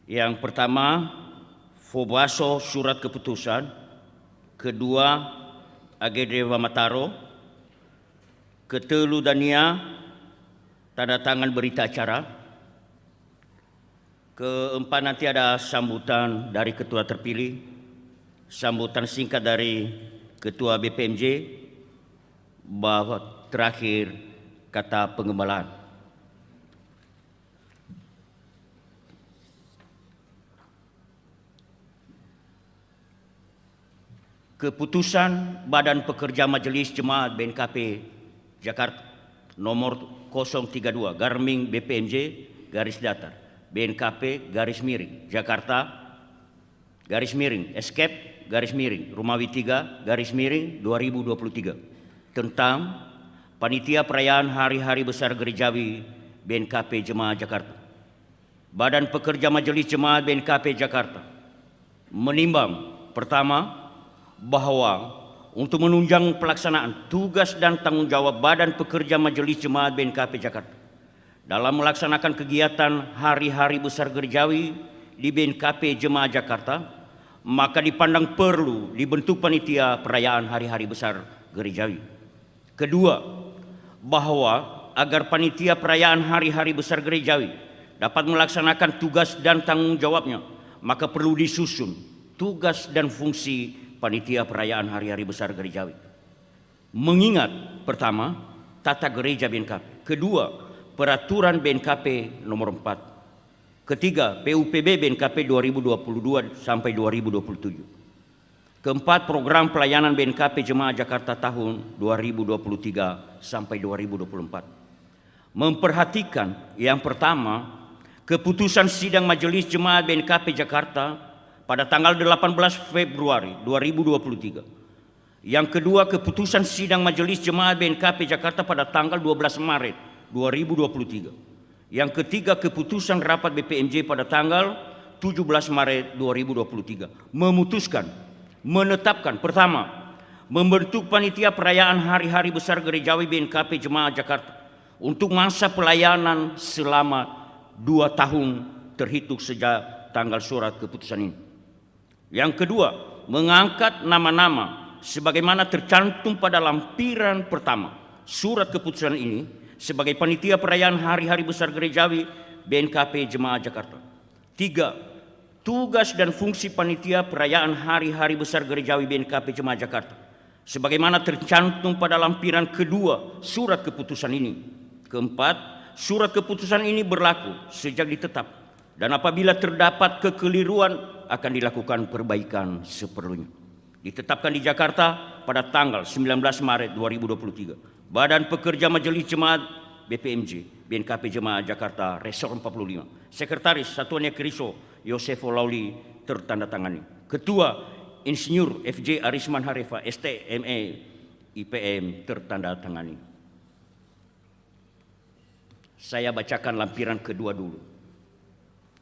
Yang pertama, Fobaso surat keputusan. Kedua, AGD Famataro. Ketelu Dania, tanda tangan berita acara. Keempat nanti ada sambutan dari ketua terpilih, sambutan singkat dari ketua BPMJ, bahwa terakhir kata pengembalaan. Keputusan Badan Pekerja Majelis Jemaat BNKP Jakarta nomor 032 Garming BPMJ garis datar BNKP garis miring Jakarta garis miring Escape garis miring Romawi 3 garis miring 2023 tentang panitia perayaan hari-hari besar gerejawi BNKP Jemaat Jakarta. Badan Pekerja Majelis Jemaat BNKP Jakarta menimbang pertama bahwa untuk menunjang pelaksanaan tugas dan tanggung jawab Badan Pekerja Majelis Jemaat BNKP Jakarta dalam melaksanakan kegiatan hari-hari besar gerejawi di BNKP Jemaat Jakarta, maka dipandang perlu dibentuk panitia perayaan hari-hari besar gerejawi. Kedua, bahwa agar panitia perayaan hari-hari besar gerejawi dapat melaksanakan tugas dan tanggung jawabnya, maka perlu disusun tugas dan fungsi panitia perayaan hari-hari besar gerejawi. Mengingat pertama, tata gereja BNKP. Kedua, peraturan BNKP nomor 4. Ketiga, PUPB BNKP 2022 sampai 2027. Keempat, program pelayanan BNKP Jemaat Jakarta tahun 2023 sampai 2024. Memperhatikan yang pertama, keputusan sidang Majelis Jemaat BNKP Jakarta pada tanggal 18 Februari 2023. Yang kedua, keputusan sidang Majelis Jemaat BNKP Jakarta pada tanggal 12 Maret 2023. Yang ketiga, keputusan rapat BPMJ pada tanggal 17 Maret 2023 memutuskan, menetapkan pertama, membentuk panitia perayaan hari-hari besar gerejawi BNKP Jemaat Jakarta untuk masa pelayanan selama 2 tahun terhitung sejak tanggal surat keputusan ini. Yang kedua, mengangkat nama-nama sebagaimana tercantum pada lampiran pertama surat keputusan ini sebagai panitia perayaan hari-hari besar gerejawi BNKP Jemaat Jakarta. 3. Tugas dan fungsi panitia perayaan hari-hari besar gerejawi BNKP Jemaat Jakarta sebagaimana tercantum pada lampiran kedua surat keputusan ini. Keempat, surat keputusan ini berlaku sejak ditetap dan apabila terdapat kekeliruan akan dilakukan perbaikan seperlunya. Ditetapkan di Jakarta pada tanggal 19 Maret 2023. Badan Pekerja Majelis Jemaat BPMJ BNKP Jemaat Jakarta Resor 45. Sekretaris Satuannya Kriso Yosefo Lauli tertandatangani. Ketua Insinyur FJ Arisman Harefa STME IPM tertandatangani. Saya bacakan lampiran kedua dulu.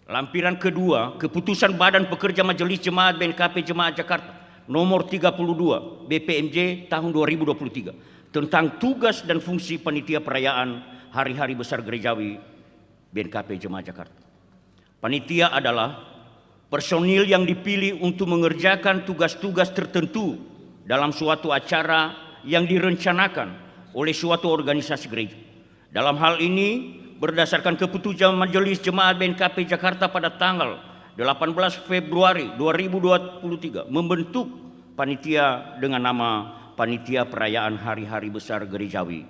Lampiran kedua, keputusan Badan Pekerja Majelis Jemaat BNKP Jemaat Jakarta nomor 32 BPMJ tahun 2023 tentang tugas dan fungsi panitia perayaan hari-hari besar gerejawi BNKP Jemaat Jakarta. Panitia adalah personil yang dipilih untuk mengerjakan tugas-tugas tertentu dalam suatu acara yang direncanakan oleh suatu organisasi gereja. Dalam hal ini berdasarkan keputusan Majelis Jemaat BNKP Jakarta pada tanggal 18 Februari 2023 membentuk panitia dengan nama Panitia Perayaan Hari-Hari Besar Gerejawi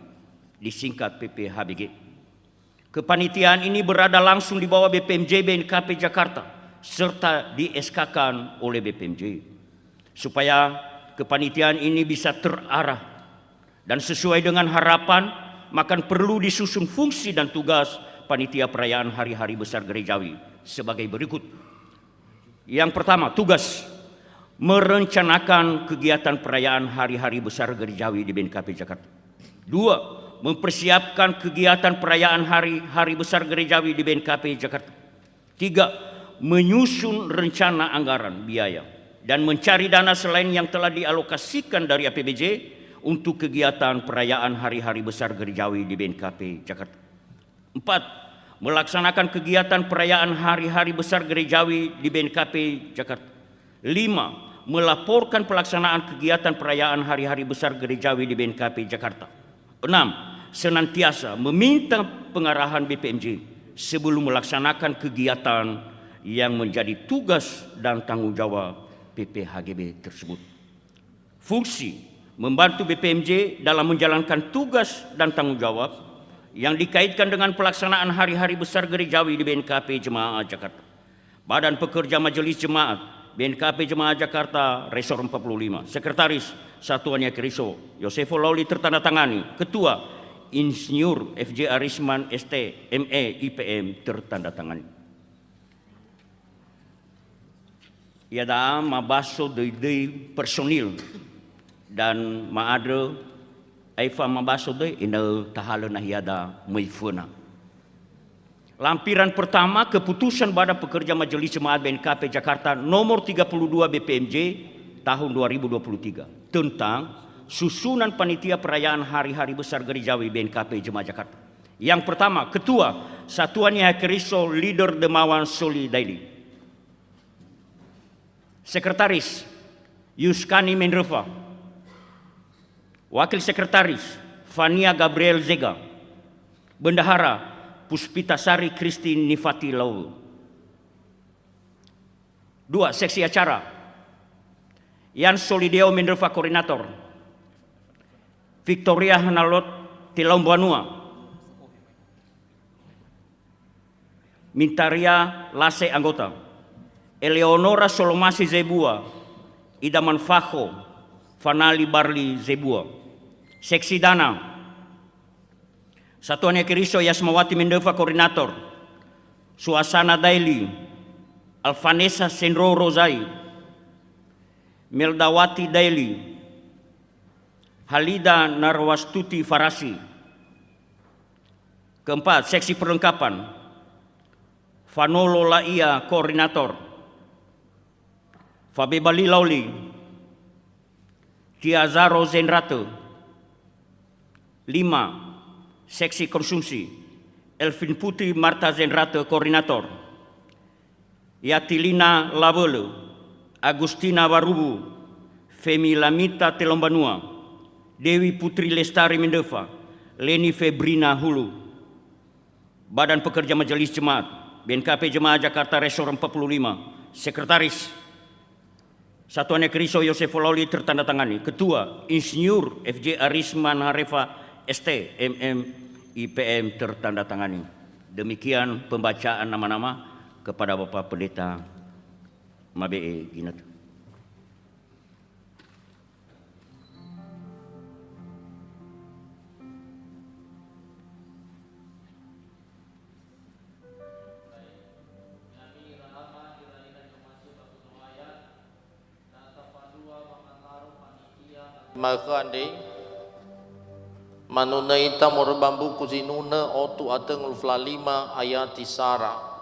disingkat PPHBG. Kepanitiaan ini berada langsung di bawah BPMJ BNKP Jakarta serta di-SK-kan oleh BPMJ. Supaya kepanitiaan ini bisa terarah dan sesuai dengan harapan, maka perlu disusun fungsi dan tugas panitia perayaan hari-hari besar gerejawi sebagai berikut. Yang pertama, tugas merencanakan kegiatan perayaan hari-hari besar gerejawi di BNKP Jakarta. 2. Mempersiapkan kegiatan perayaan hari-hari besar gerejawi di BNKP Jakarta. 3. Menyusun rencana anggaran biaya dan mencari dana selain yang telah dialokasikan dari APBJ untuk kegiatan perayaan hari-hari besar gerejawi di BNKP Jakarta. 4. Melaksanakan kegiatan perayaan hari-hari besar gerejawi di BNKP Jakarta. 5. Melaporkan pelaksanaan kegiatan perayaan hari-hari besar gerejawi di BNKP Jakarta. 6. Senantiasa meminta pengarahan BPMJ sebelum melaksanakan kegiatan yang menjadi tugas dan tanggung jawab PPHGB tersebut. Fungsi membantu BPMJ dalam menjalankan tugas dan tanggung jawab yang dikaitkan dengan pelaksanaan hari-hari besar gerejawi di BNKP Jemaat Jakarta. Badan Pekerja Majelis Jemaat BNKP Jemaat Jakarta Resor 45. Sekretaris Satuan Yakriso Yosefo Lauli tertandatangani. Ketua Insinyur FJ Arisman ST ME IPM tertandatangani. Iada mabaso deui personil dan maadre aifa mabaso deui ina tahaleuna iada meifuna. Lampiran pertama keputusan Badan Pekerja Majelis Jemaat BNKP Jakarta nomor 32 BPMJ tahun 2023 tentang susunan panitia perayaan hari-hari besar gerejawi BNKP Jemaat Jakarta. Yang pertama, Ketua Satuan Yakriso Leader Demawan Soli Daily. Sekretaris Yuskani Menreva. Wakil Sekretaris Fania Gabriel Zega. Bendahara Puspitasari Christine Nifati Lau. 2. Seksi acara Yan Solideo Menreva Koordinator. Victoria Hanalot Tilaumbanua. Mintaria Lase anggota. Eleonora Solomasi Zebua. Idaman Faho Fanali Barli Zebua. Seksi Dana Satuan Yakriso Yasmawati Mendeva Koordinator. Suasana Daily Alvanesa Senro Rozai. Meldawati Daily Halida Narwastuti Farasi. Keempat, seksi perlengkapan Fanolo Laia Koordinator. Fabebali Lauli Tiazaro Zenrate. 5. Seksi konsumsi Elvin Putri Marta Zenrate Koordinator. Yatilina Labele Agustina Warubu Femi Lamita Telombanua. Dewi Putri Lestari Mendeva Leni Febrina Hulu. Badan Pekerja Majelis Jemaat BNKP Jemaat Jakarta Resor 45. Sekretaris Satuan Yakriso Yosefo Lauli tertandatangani. Ketua Insinyur FJ Arisman Harefa ST MM IPM tertandatangani. Demikian pembacaan nama-nama kepada Bapak Pendeta Mabe Ginat. Maka ande manunai tamor bambu kuzinuna otu atengul flalima ayat tisara.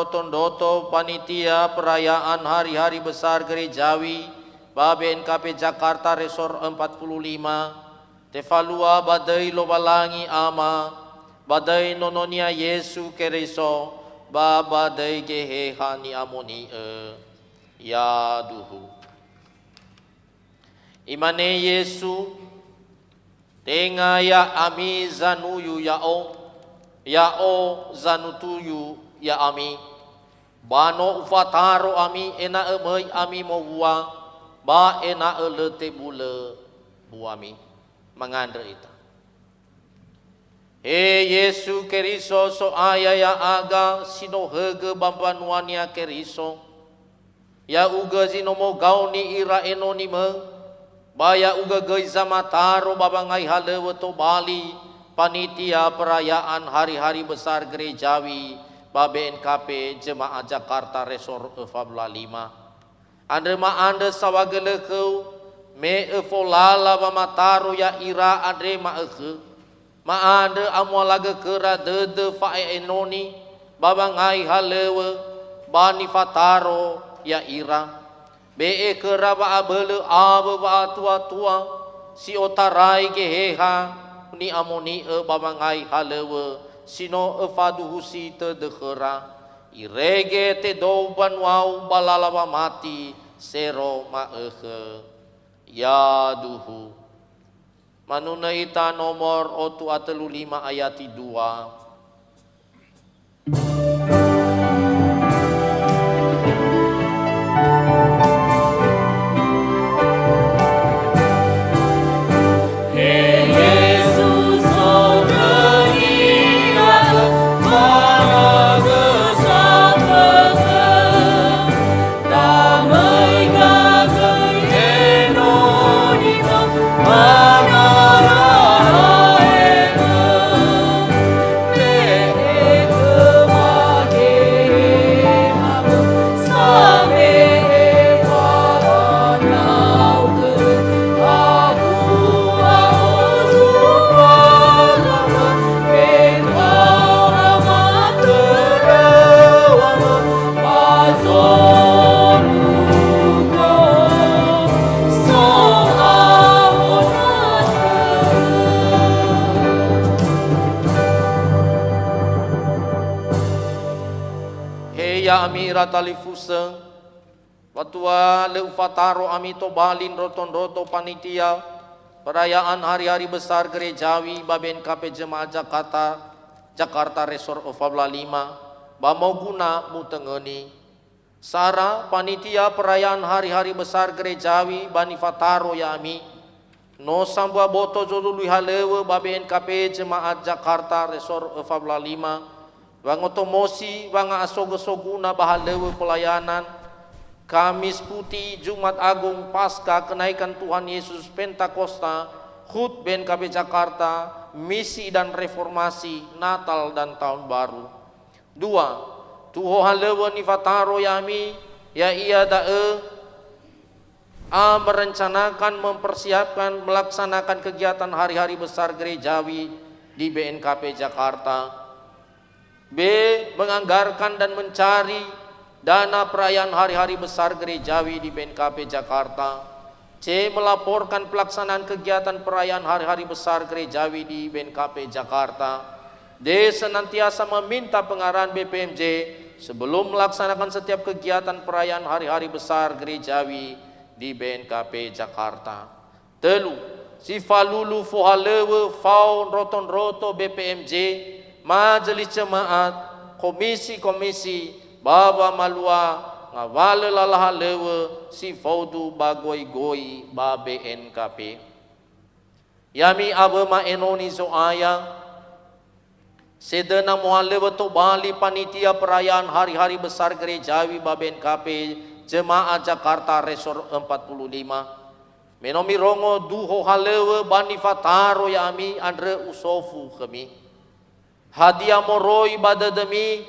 rotondoto panitia perayaan hari-hari besar gerejawi BNKP Jakarta Resor 45 Tefalua badai lobalangi ama badai nononia Yesu Keriso badai geheha ni amoni ya duhu imane Yesu tenga ya ami zanuyu ya o zanutuyu ya ami bano ufataro ami ena emai ami mo buah ba ena elete bule buami mengandre ita Yesu Keriso so aya ya aga sino hege bambanuania Keriso ya uga sino mo gauni ira enoni me baya uga gei zamataro babangai halewe to Bali panitia perayaan hari-hari besar gerejawi BNKP Jemaat Jakarta Resor 45 Andre ma ande sawagelekeu me evolala bamataro ya ira andre ma ande amwalaga kera dede fae enoni babangai halewe bani fataro ya ira be kera ba abele abe ba tua si otarai geheha ni amoni babangai halewe sino faduhusi te dekhera irege te doban wau balalaba mati sero maehe ya duhu manuna ita nomor otu atelu 5 ayat 2 talifuseng watua leufataro amito balin roton-roto panitia perayaan hari-hari besar gerejawi BNKP Jemaat Jakarta Resor 45 bamau guna mutengeni sara panitia perayaan hari-hari besar gerejawi bani fataro ya ami no sambua boto jodului halewe BNKP Jemaat Jakarta Resor 45 Wangotomosi, wanga asogo-soguna bahalewe pelayanan Kamis Putih, Jumat Agung, Pasca, kenaikan Tuhan Yesus, Pentakosta, HUT BNKP Jakarta, misi dan reformasi, Natal dan Tahun Baru. 2. Tuho halewe nifataro yami, ya iya dae merencanakan, mempersiapkan, melaksanakan kegiatan hari-hari besar gerejawi di BNKP Jakarta. B. Menganggarkan dan mencari dana perayaan hari-hari besar gerejawi di BNKP Jakarta. C. Melaporkan pelaksanaan kegiatan perayaan hari-hari besar gerejawi di BNKP Jakarta. D. Senantiasa meminta pengarahan BPMJ sebelum melaksanakan setiap kegiatan perayaan hari-hari besar gerejawi di BNKP Jakarta. 3. Sifalulu fohalewe faun roton-roto BPMJ Majelis Jemaat, komisi-komisi, baba malua, ngawale lalahalewe, si faudu bagoi-goi, ba BNKP. Yami abema enoni zoaya, sedena muhalewe to Bali panitia perayaan hari-hari besar gerejawi ba BNKP Jemaat Jakarta Resor 45. Menomi rongo duho halewe bani fataro yami andre usofu kami. Hadiah moroi badademi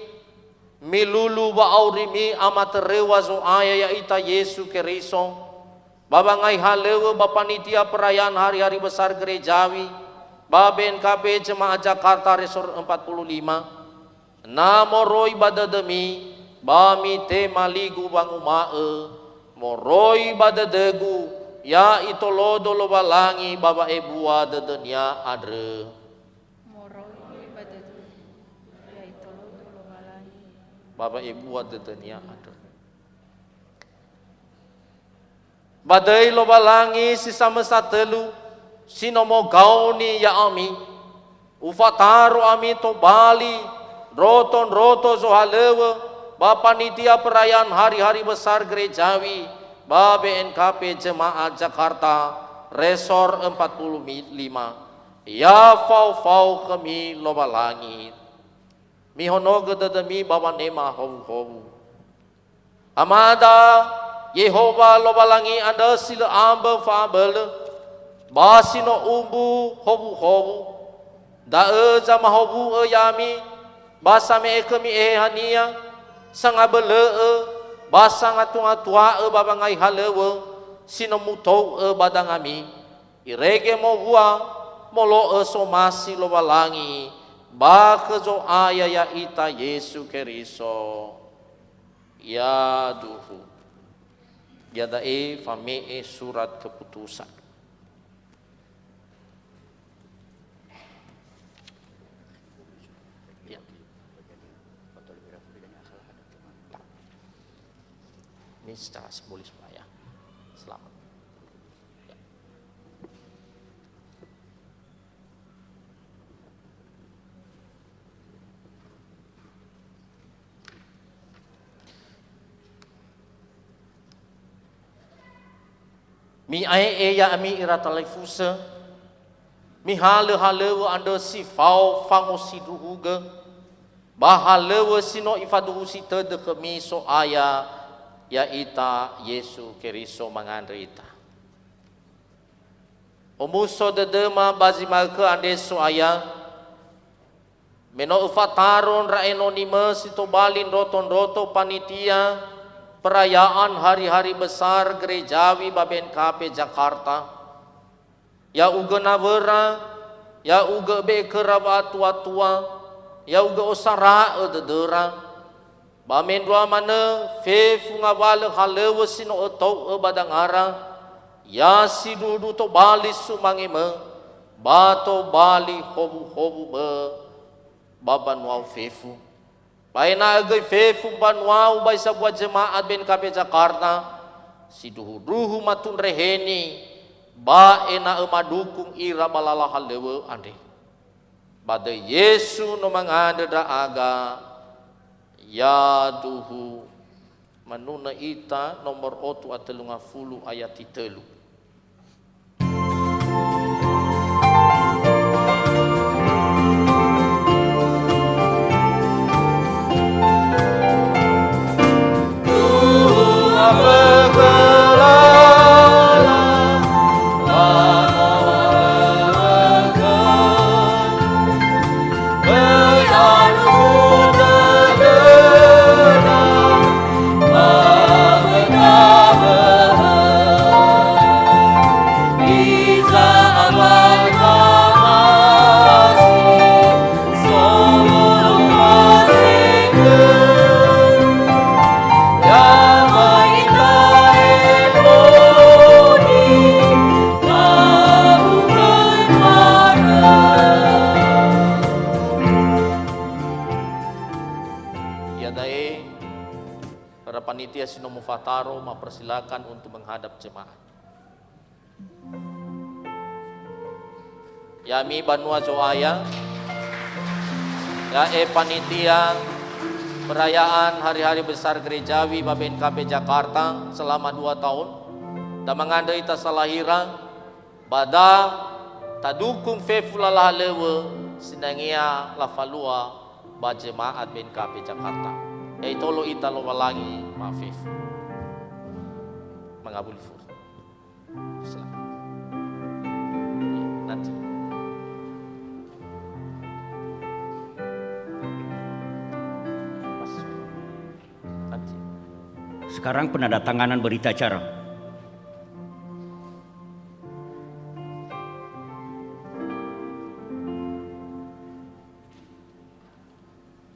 milulu ba aurimi amaterewa zo aya ya ita Yesu Keriso babangai halewe ba panitia perayaan hari-hari besar gerejawi ba BNKP Jemaat Jakarta Resor 45 na moroi badademi bami te maligu bang umae, moroi badadegu, ya itolodo lo balangi baba ebua dedenya adre. Baba ebua dedenya adre. Badai lo balangi si sama satelu, sinomo gauni ya ami, ufataro ami to bali, roton roto zohalewe, bapanitia perayaan hari-hari besar gerejawi, ba BNKP Jemaat Jakarta, Resor 45, ya fau kami lo balangi, mihonoge dedemi baba nema hobu. Amada Yehova lo balangi anda sila amba fabele, basino umbu hobu, dae jama hobu yami, basame kami hania, sangabele basang atua babangai halewe, sino mutou badangami, irege mo hua, molo somasi lo balangi, ba kejo aya ya ita Yesu Keriso, ya duhu. Yadae famee surat keputusan. Ya. Ini secara simbolis Pak ya. Selamat. Ya. Mi ai ya ami iratalaifusa, mi hale anda si fau fango si duhuga, bahalewe sino ifaduhu si tede kemi so aya ya ita Yesu Keriso mangandre ita. Omuso dedema bazima ke ande so aya, meno ufataron raenonime sito balin roton panitia, perayaan hari-hari besar gerejawi BNKP Jakarta, ya uga navera, ya uga bekera tua, ya uga osara dedera, bamendua mana fe fungawale halewe sino otau badangara, ya si dudu to bali sumangime, bato bali hobu be, baban wau fefu. Baina agai fefu banwau bai sebuah jemaat BNKP Jakarta, si duhu matun reheni, ba ena emadukung ira balala halewe ande. Bade Yesu no mangande da aga, ya duhu manuna ita nomor 8 ayat 3. Panitia Sinomo Fataro mempersilakan untuk menghadap jemaat. Yami Banua Zoaya, ya panitia perayaan hari-hari besar gerejawi BNKP Jakarta selama 2 tahun, dan mengandai ita salahira, bada tadukung fefulalah lewe sinangia lafalua ba jemaat BNKP Jakarta. Tolo ita lo walangi maafif mengabul fur. Silakan. Nanti. Nanti. Sekarang penandatanganan berita acara.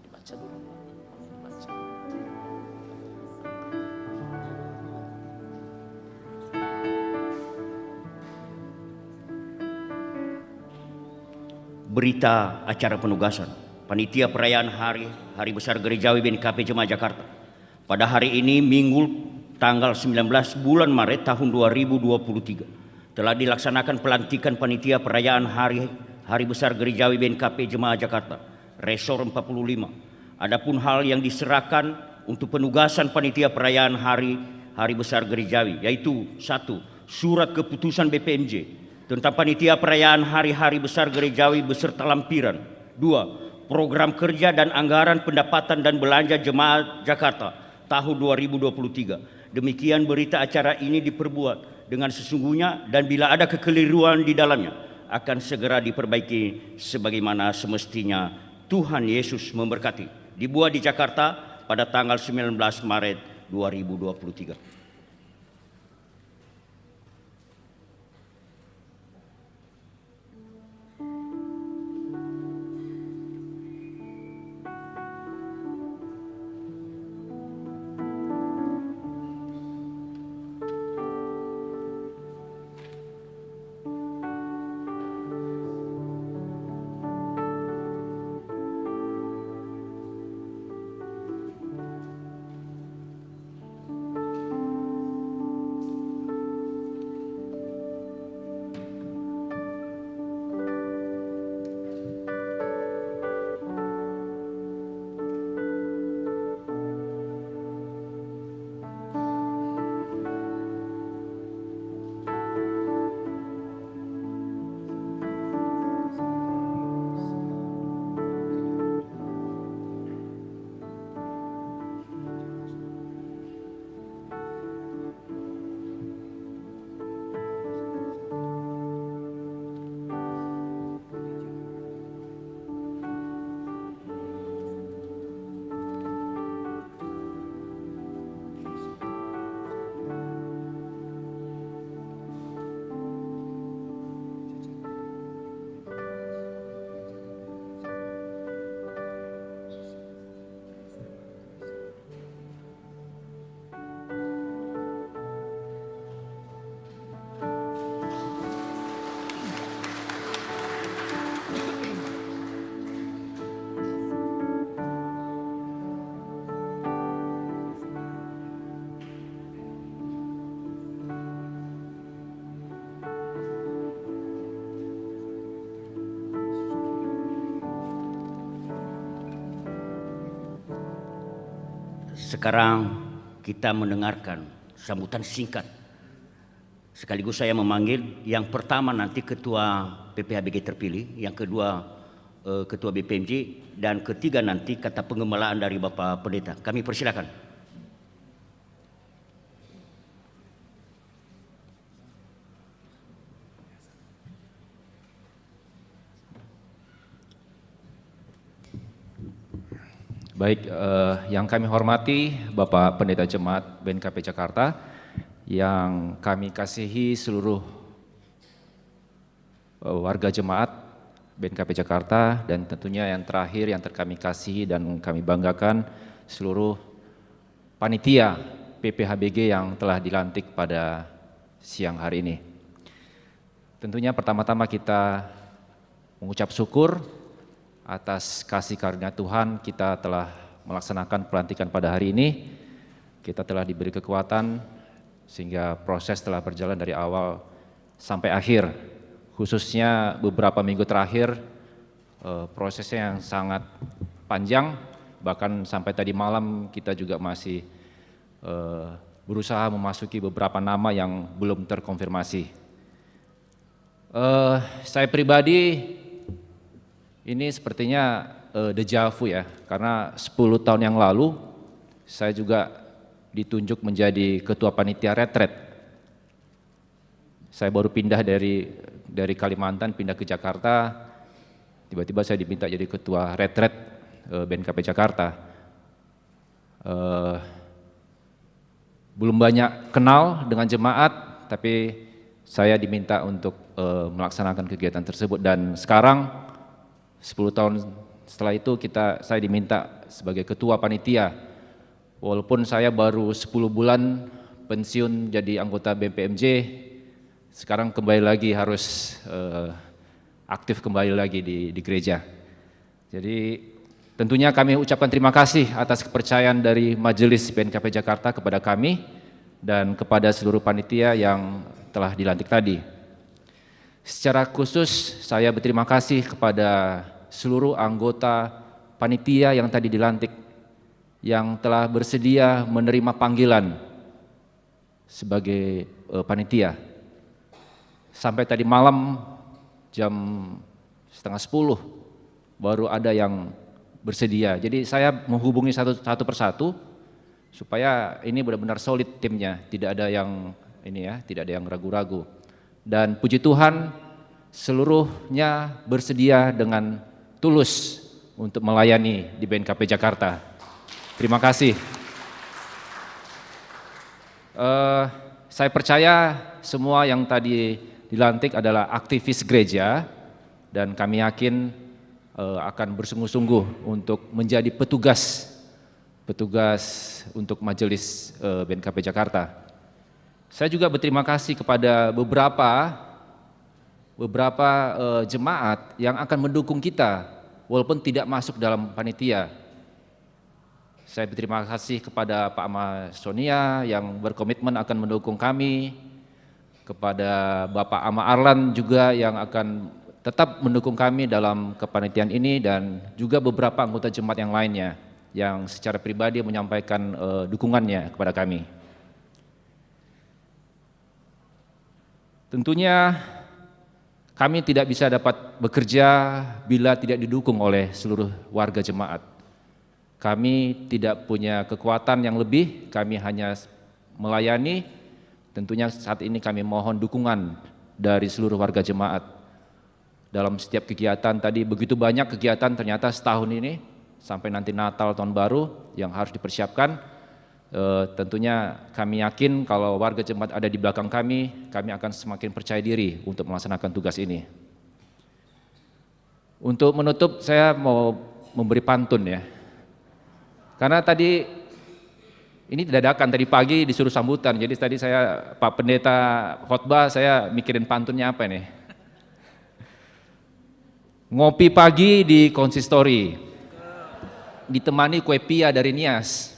Dibaca dulu. Dibaca. berita acara penugasan Panitia Perayaan Hari Besar Gerejawi BNKP Jemaat Jakarta. Pada hari ini, Minggu tanggal 19 bulan Maret tahun 2023, telah dilaksanakan pelantikan Panitia Perayaan Hari Besar Gerejawi BNKP Jemaat Jakarta, Resor 45. Adapun hal yang diserahkan untuk penugasan Panitia Perayaan Hari Besar Gerejawi, yaitu 1. Surat keputusan BPMJ tentang Panitia Perayaan Hari Besar Gerejawi beserta lampiran. 2. Program kerja dan anggaran pendapatan dan belanja Jemaat Jakarta tahun 2023. Demikian berita acara ini diperbuat dengan sesungguhnya, dan bila ada kekeliruan di dalamnya akan segera diperbaiki sebagaimana semestinya. Tuhan Yesus memberkati. Dibuat di Jakarta pada tanggal 19 Maret 2023. Sekarang kita mendengarkan sambutan singkat. Sekaligus saya memanggil yang pertama nanti Ketua PPHBG terpilih, yang kedua Ketua BPMJ, dan ketiga nanti kata pengembalaan dari Bapak Pendeta. Kami persilakan. Baik, yang kami hormati Bapak Pendeta Jemaat BNKP Jakarta, yang kami kasihi seluruh warga jemaat BNKP Jakarta, dan tentunya yang terakhir yang kami kasihi dan kami banggakan seluruh panitia PPHBG yang telah dilantik pada siang hari ini. Tentunya pertama-tama kita mengucap syukur atas kasih karunia Tuhan, kita telah melaksanakan pelantikan pada hari ini. Kita telah diberi kekuatan sehingga proses telah berjalan dari awal sampai akhir. Khususnya beberapa minggu terakhir prosesnya yang sangat panjang, bahkan sampai tadi malam kita juga masih berusaha memasuki beberapa nama yang belum terkonfirmasi. Saya pribadi ini sepertinya deja vu ya, karena 10 tahun yang lalu saya juga ditunjuk menjadi ketua panitia retret. Saya baru pindah dari Kalimantan, pindah ke Jakarta, tiba-tiba saya diminta jadi ketua retret BNKP Jakarta. Belum banyak kenal dengan jemaat, tapi saya diminta untuk melaksanakan kegiatan tersebut, dan sekarang 10 tahun setelah itu saya diminta sebagai ketua panitia. Walaupun saya baru 10 bulan pensiun jadi anggota BPMJ, sekarang kembali lagi harus aktif kembali lagi di gereja. Jadi tentunya kami ucapkan terima kasih atas kepercayaan dari Majelis BNKP Jakarta kepada kami dan kepada seluruh panitia yang telah dilantik tadi. Secara khusus saya berterima kasih kepada seluruh anggota panitia yang tadi dilantik, yang telah bersedia menerima panggilan sebagai panitia. Sampai tadi malam jam 9:30 baru ada yang bersedia. Jadi saya menghubungi satu persatu supaya ini benar-benar solid timnya, tidak ada yang tidak ada yang ragu-ragu. Dan puji Tuhan seluruhnya bersedia dengan tulus untuk melayani di BNKP Jakarta. Terima kasih. Saya percaya semua yang tadi dilantik adalah aktivis gereja dan kami yakin akan bersungguh-sungguh untuk menjadi petugas untuk Majelis BNKP Jakarta. Saya juga berterima kasih kepada beberapa jemaat yang akan mendukung kita walaupun tidak masuk dalam panitia. Saya berterima kasih kepada Pak Ama Sonia yang berkomitmen akan mendukung kami, kepada Bapak Ama Arlan juga yang akan tetap mendukung kami dalam kepanitiaan ini, dan juga beberapa anggota jemaat yang lainnya yang secara pribadi menyampaikan dukungannya kepada kami. Tentunya kami tidak bisa dapat bekerja bila tidak didukung oleh seluruh warga jemaat. Kami tidak punya kekuatan yang lebih, kami hanya melayani. Tentunya saat ini kami mohon dukungan dari seluruh warga jemaat. Dalam setiap kegiatan tadi, begitu banyak kegiatan ternyata setahun ini, sampai nanti Natal tahun baru yang harus dipersiapkan. Tentunya kami yakin kalau warga jemaat ada di belakang kami akan semakin percaya diri untuk melaksanakan tugas ini. Untuk menutup saya mau memberi pantun ya. Karena tadi ini dadakan, tadi pagi disuruh sambutan, jadi tadi saya Pak Pendeta khotbah, saya mikirin pantunnya apa nih. Ngopi pagi di konsistori, ditemani kue pia dari Nias.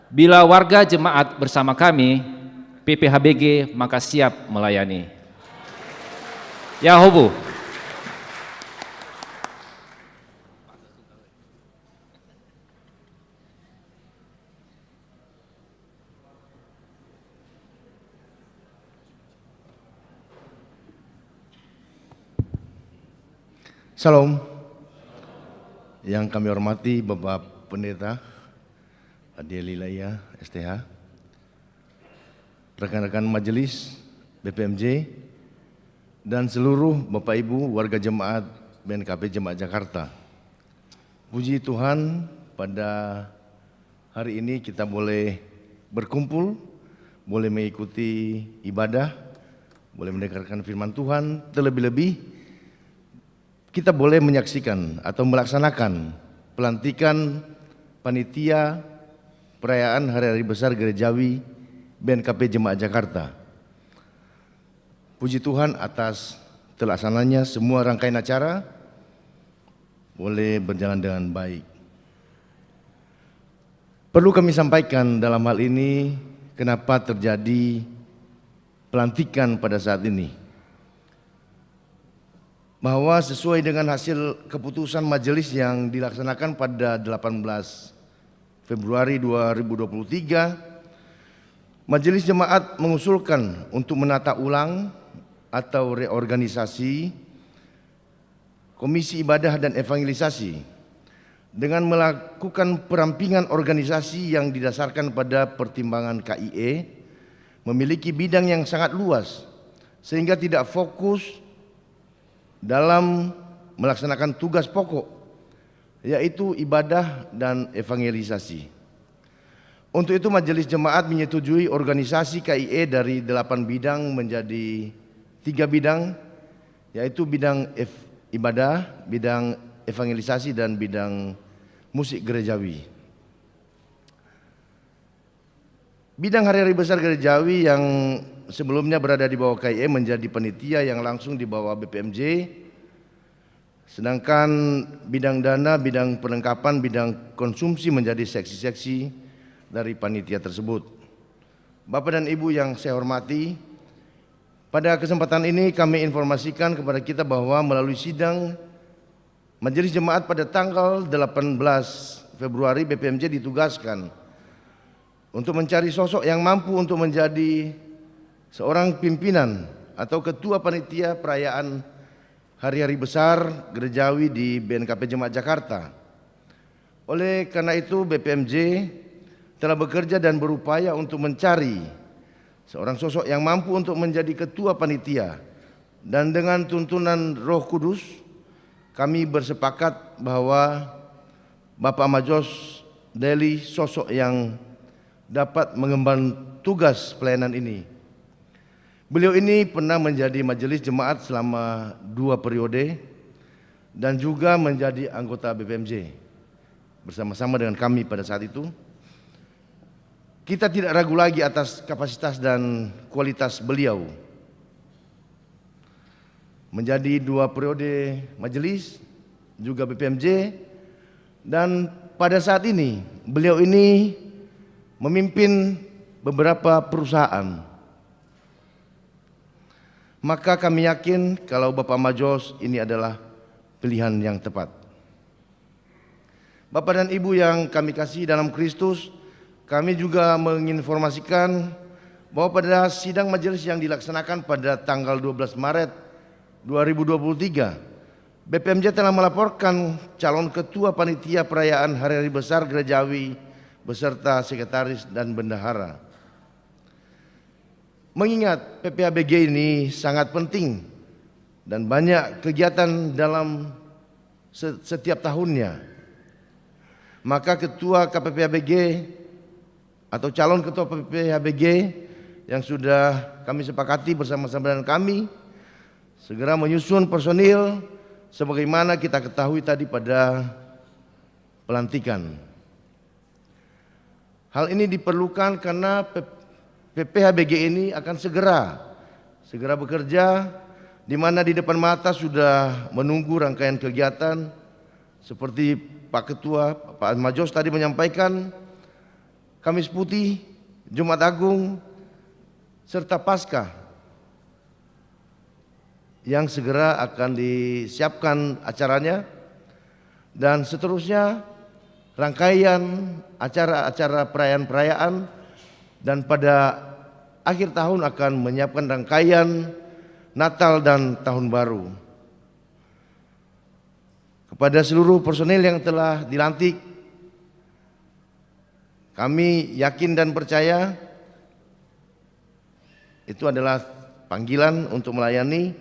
Bila warga jemaat bersama kami, PPHBG maka siap melayani. Yahobu. Salam. Yang kami hormati Bapak Pendeta Adia Lilaya STH, rekan-rekan majelis BPMJ, dan seluruh Bapak Ibu warga jemaat BNKP Jemaat Jakarta. Puji Tuhan, pada hari ini kita boleh berkumpul, boleh mengikuti ibadah, boleh mendengarkan firman Tuhan, terlebih-lebih kita boleh menyaksikan atau melaksanakan pelantikan panitia perayaan Hari-Hari Besar Gerejawi BNKP Jemaat Jakarta. Puji Tuhan atas terlaksananya semua rangkaian acara boleh berjalan dengan baik. Perlu kami sampaikan dalam hal ini kenapa terjadi pelantikan pada saat ini. Bahwa sesuai dengan hasil keputusan majelis yang dilaksanakan pada 18 Februari 2023, Majelis Jemaat mengusulkan untuk menata ulang atau reorganisasi Komisi Ibadah dan Evangelisasi dengan melakukan perampingan organisasi yang didasarkan pada pertimbangan KIE, memiliki bidang yang sangat luas sehingga tidak fokus dalam melaksanakan tugas pokok, yaitu ibadah dan evangelisasi. Untuk itu Majelis Jemaat menyetujui organisasi KIE dari 8 bidang menjadi 3 bidang, yaitu bidang ibadah, bidang evangelisasi, dan bidang musik gerejawi. Bidang Hari-Hari Besar Gerejawi yang sebelumnya berada di bawah KIE menjadi panitia yang langsung di bawah BPMJ, sedangkan bidang dana, bidang perlengkapan, bidang konsumsi menjadi seksi-seksi dari panitia tersebut. Bapak dan Ibu yang saya hormati, pada kesempatan ini kami informasikan kepada kita bahwa melalui sidang Majelis Jemaat pada tanggal 18 Februari BPMJ ditugaskan untuk mencari sosok yang mampu untuk menjadi seorang pimpinan atau ketua panitia perayaan hari-hari besar gerejawi di BNKP Jemaat Jakarta. Oleh karena itu BPMJ telah bekerja dan berupaya untuk mencari seorang sosok yang mampu untuk menjadi ketua panitia, dan dengan tuntunan Roh Kudus kami bersepakat bahwa Bapak Majos Deli sosok yang dapat mengemban tugas pelayanan ini. Beliau ini pernah menjadi majelis jemaat selama 2 periode dan juga menjadi anggota BPMJ bersama-sama dengan kami pada saat itu. Kita tidak ragu lagi atas kapasitas dan kualitas beliau. Menjadi 2 periode majelis juga BPMJ, dan pada saat ini beliau ini memimpin beberapa perusahaan. Maka kami yakin kalau Bapak Majos ini adalah pilihan yang tepat. Bapak dan Ibu yang kami kasih dalam Kristus, kami juga menginformasikan bahwa pada sidang majelis yang dilaksanakan pada tanggal 12 Maret 2023, BPMJ telah melaporkan calon ketua panitia perayaan hari-hari besar gerejawi beserta sekretaris dan bendahara. Mengingat PPHBG ini sangat penting dan banyak kegiatan dalam setiap tahunnya, maka ketua KPPHBG atau calon ketua PPHBG yang sudah kami sepakati bersama-sama dengan kami segera menyusun personil sebagaimana kita ketahui tadi pada pelantikan. Hal ini diperlukan karena PPHBG ini akan segera bekerja, di mana di depan mata sudah menunggu rangkaian kegiatan seperti Pak Ketua Pak Majos tadi menyampaikan, Kamis Putih, Jumat Agung, serta Paskah yang segera akan disiapkan acaranya, dan seterusnya rangkaian acara-acara perayaan-perayaan, dan pada akhir tahun akan menyiapkan rangkaian Natal dan Tahun Baru. Kepada seluruh personil yang telah dilantik, kami yakin dan percaya itu adalah panggilan untuk melayani,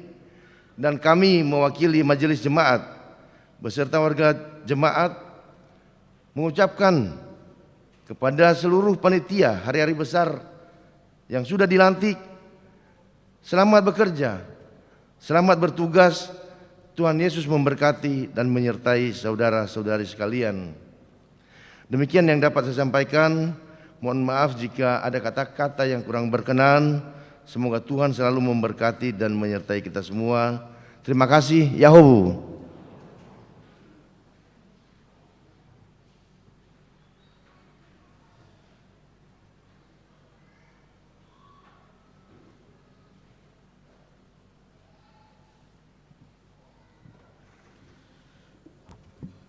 dan kami mewakili majelis jemaat beserta warga jemaat mengucapkan kepada seluruh panitia hari-hari besar yang sudah dilantik, selamat bekerja, selamat bertugas. Tuhan Yesus memberkati dan menyertai saudara-saudari sekalian. Demikian yang dapat saya sampaikan. Mohon maaf jika ada kata-kata yang kurang berkenan. Semoga Tuhan selalu memberkati dan menyertai kita semua. Terima kasih. Yahobu.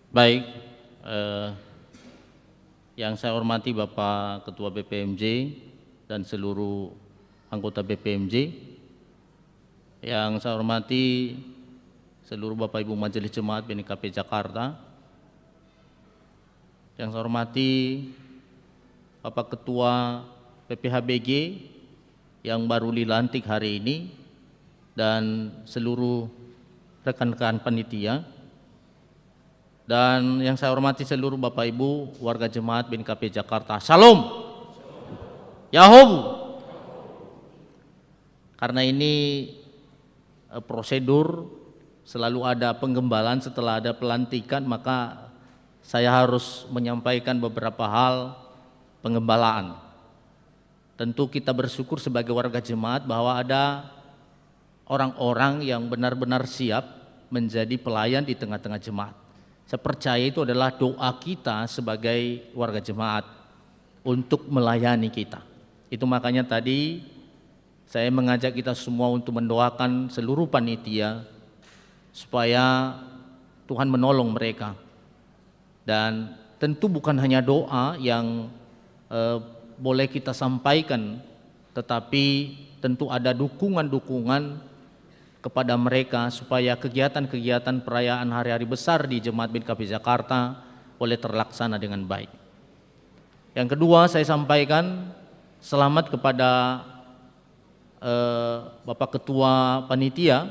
Baik, yang saya hormati Bapak Ketua BPMJ dan seluruh anggota BPMJ, yang saya hormati seluruh Bapak Ibu Majelis Jemaat BNKP Jakarta, yang saya hormati Bapak Ketua PPHBG yang baru dilantik hari ini, dan seluruh rekan-rekan panitia, dan yang saya hormati seluruh Bapak Ibu warga jemaat BNKP Jakarta. Shalom. Yahobu. Karena ini prosedur, selalu ada penggembalaan setelah ada pelantikan, maka saya harus menyampaikan beberapa hal penggembalaan. tentu kita bersyukur sebagai warga jemaat bahwa ada orang-orang yang benar-benar siap menjadi pelayan di tengah-tengah jemaat. Saya percaya itu adalah doa kita sebagai warga jemaat untuk melayani kita. Itu makanya tadi saya mengajak kita semua untuk mendoakan seluruh panitia supaya Tuhan menolong mereka. Dan tentu bukan hanya doa yang boleh kita sampaikan, tetapi tentu ada dukungan-dukungan kepada mereka supaya kegiatan-kegiatan perayaan hari-hari besar di Jemaat BNKP Jakarta boleh terlaksana dengan baik. Yang kedua, saya sampaikan selamat kepada Bapak Ketua Panitia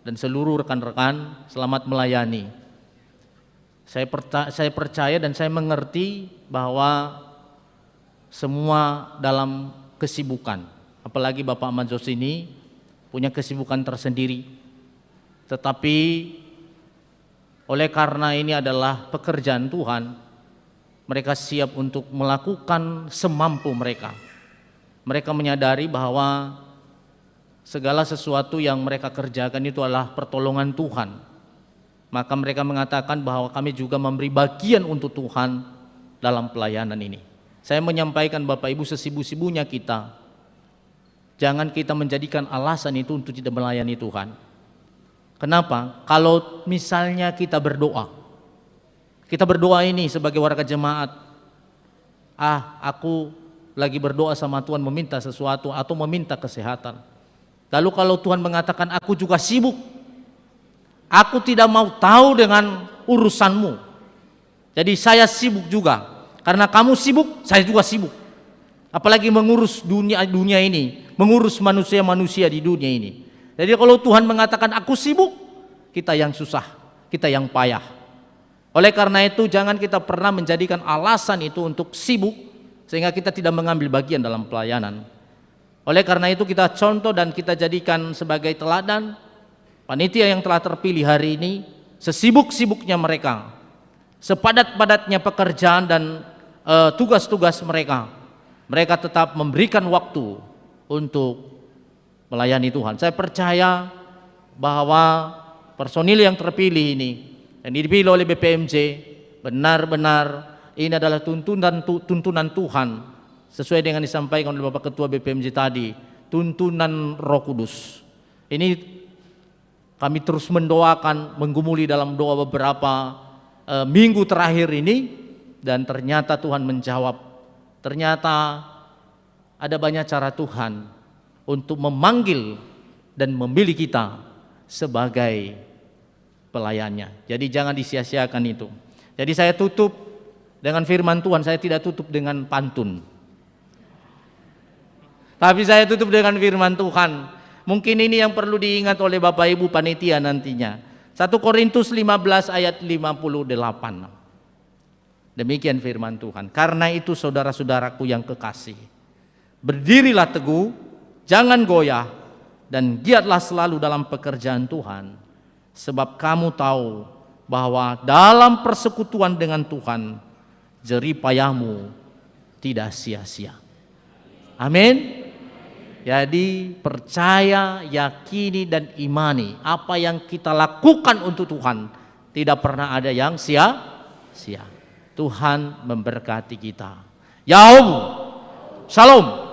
dan seluruh rekan-rekan, selamat melayani. Saya percaya dan saya mengerti bahwa semua dalam kesibukan, apalagi Bapak Manzos ini punya kesibukan tersendiri. Tetapi oleh karena ini adalah pekerjaan Tuhan, mereka siap untuk melakukan semampu mereka. Mereka menyadari bahwa segala sesuatu yang mereka kerjakan itu adalah pertolongan Tuhan. Maka mereka mengatakan bahwa kami juga memberi bagian untuk Tuhan dalam pelayanan ini. Saya menyampaikan Bapak Ibu, sesibuk-sibuknya kita, jangan kita menjadikan alasan itu untuk tidak melayani Tuhan. Kenapa? Kalau misalnya kita berdoa ini sebagai warga jemaat, aku lagi berdoa sama Tuhan meminta sesuatu atau meminta kesehatan. Lalu kalau Tuhan mengatakan aku juga sibuk, aku tidak mau tahu dengan urusanmu, jadi saya sibuk juga. Karena kamu sibuk, saya juga sibuk. Apalagi mengurus dunia ini, mengurus manusia-manusia di dunia ini. Jadi kalau Tuhan mengatakan aku sibuk, kita yang susah, kita yang payah. Oleh karena itu jangan kita pernah menjadikan alasan itu untuk sibuk sehingga kita tidak mengambil bagian dalam pelayanan. Oleh karena itu kita contoh dan kita jadikan sebagai teladan panitia yang telah terpilih hari ini, sesibuk-sibuknya mereka, sepadat-padatnya pekerjaan dan tugas-tugas mereka, mereka tetap memberikan waktu untuk melayani Tuhan. Saya percaya bahwa personil yang terpilih ini yang dipilih oleh BPMJ benar-benar ini adalah tuntunan Tuhan sesuai dengan disampaikan oleh Bapak Ketua BPMJ tadi, tuntunan Roh Kudus. Ini kami terus mendoakan, menggumuli dalam doa beberapa minggu terakhir ini, dan ternyata Tuhan menjawab. Ternyata ada banyak cara Tuhan untuk memanggil dan memilih kita sebagai pelayannya. Jadi jangan disia-siakan itu. Jadi saya tutup dengan firman Tuhan, saya tidak tutup dengan pantun. Tapi saya tutup dengan firman Tuhan. Mungkin ini yang perlu diingat oleh Bapak Ibu panitia nantinya. 1 Korintus 15 ayat 58. Demikian firman Tuhan. Karena itu saudara-saudaraku yang kekasih, berdirilah teguh, jangan goyah, dan giatlah selalu dalam pekerjaan Tuhan. Sebab kamu tahu bahwa dalam persekutuan dengan Tuhan, jerih payahmu tidak sia-sia. Amin. Jadi percaya, yakini dan imani apa yang kita lakukan untuk Tuhan tidak pernah ada yang sia-sia. Tuhan memberkati kita. Yaum, shalom.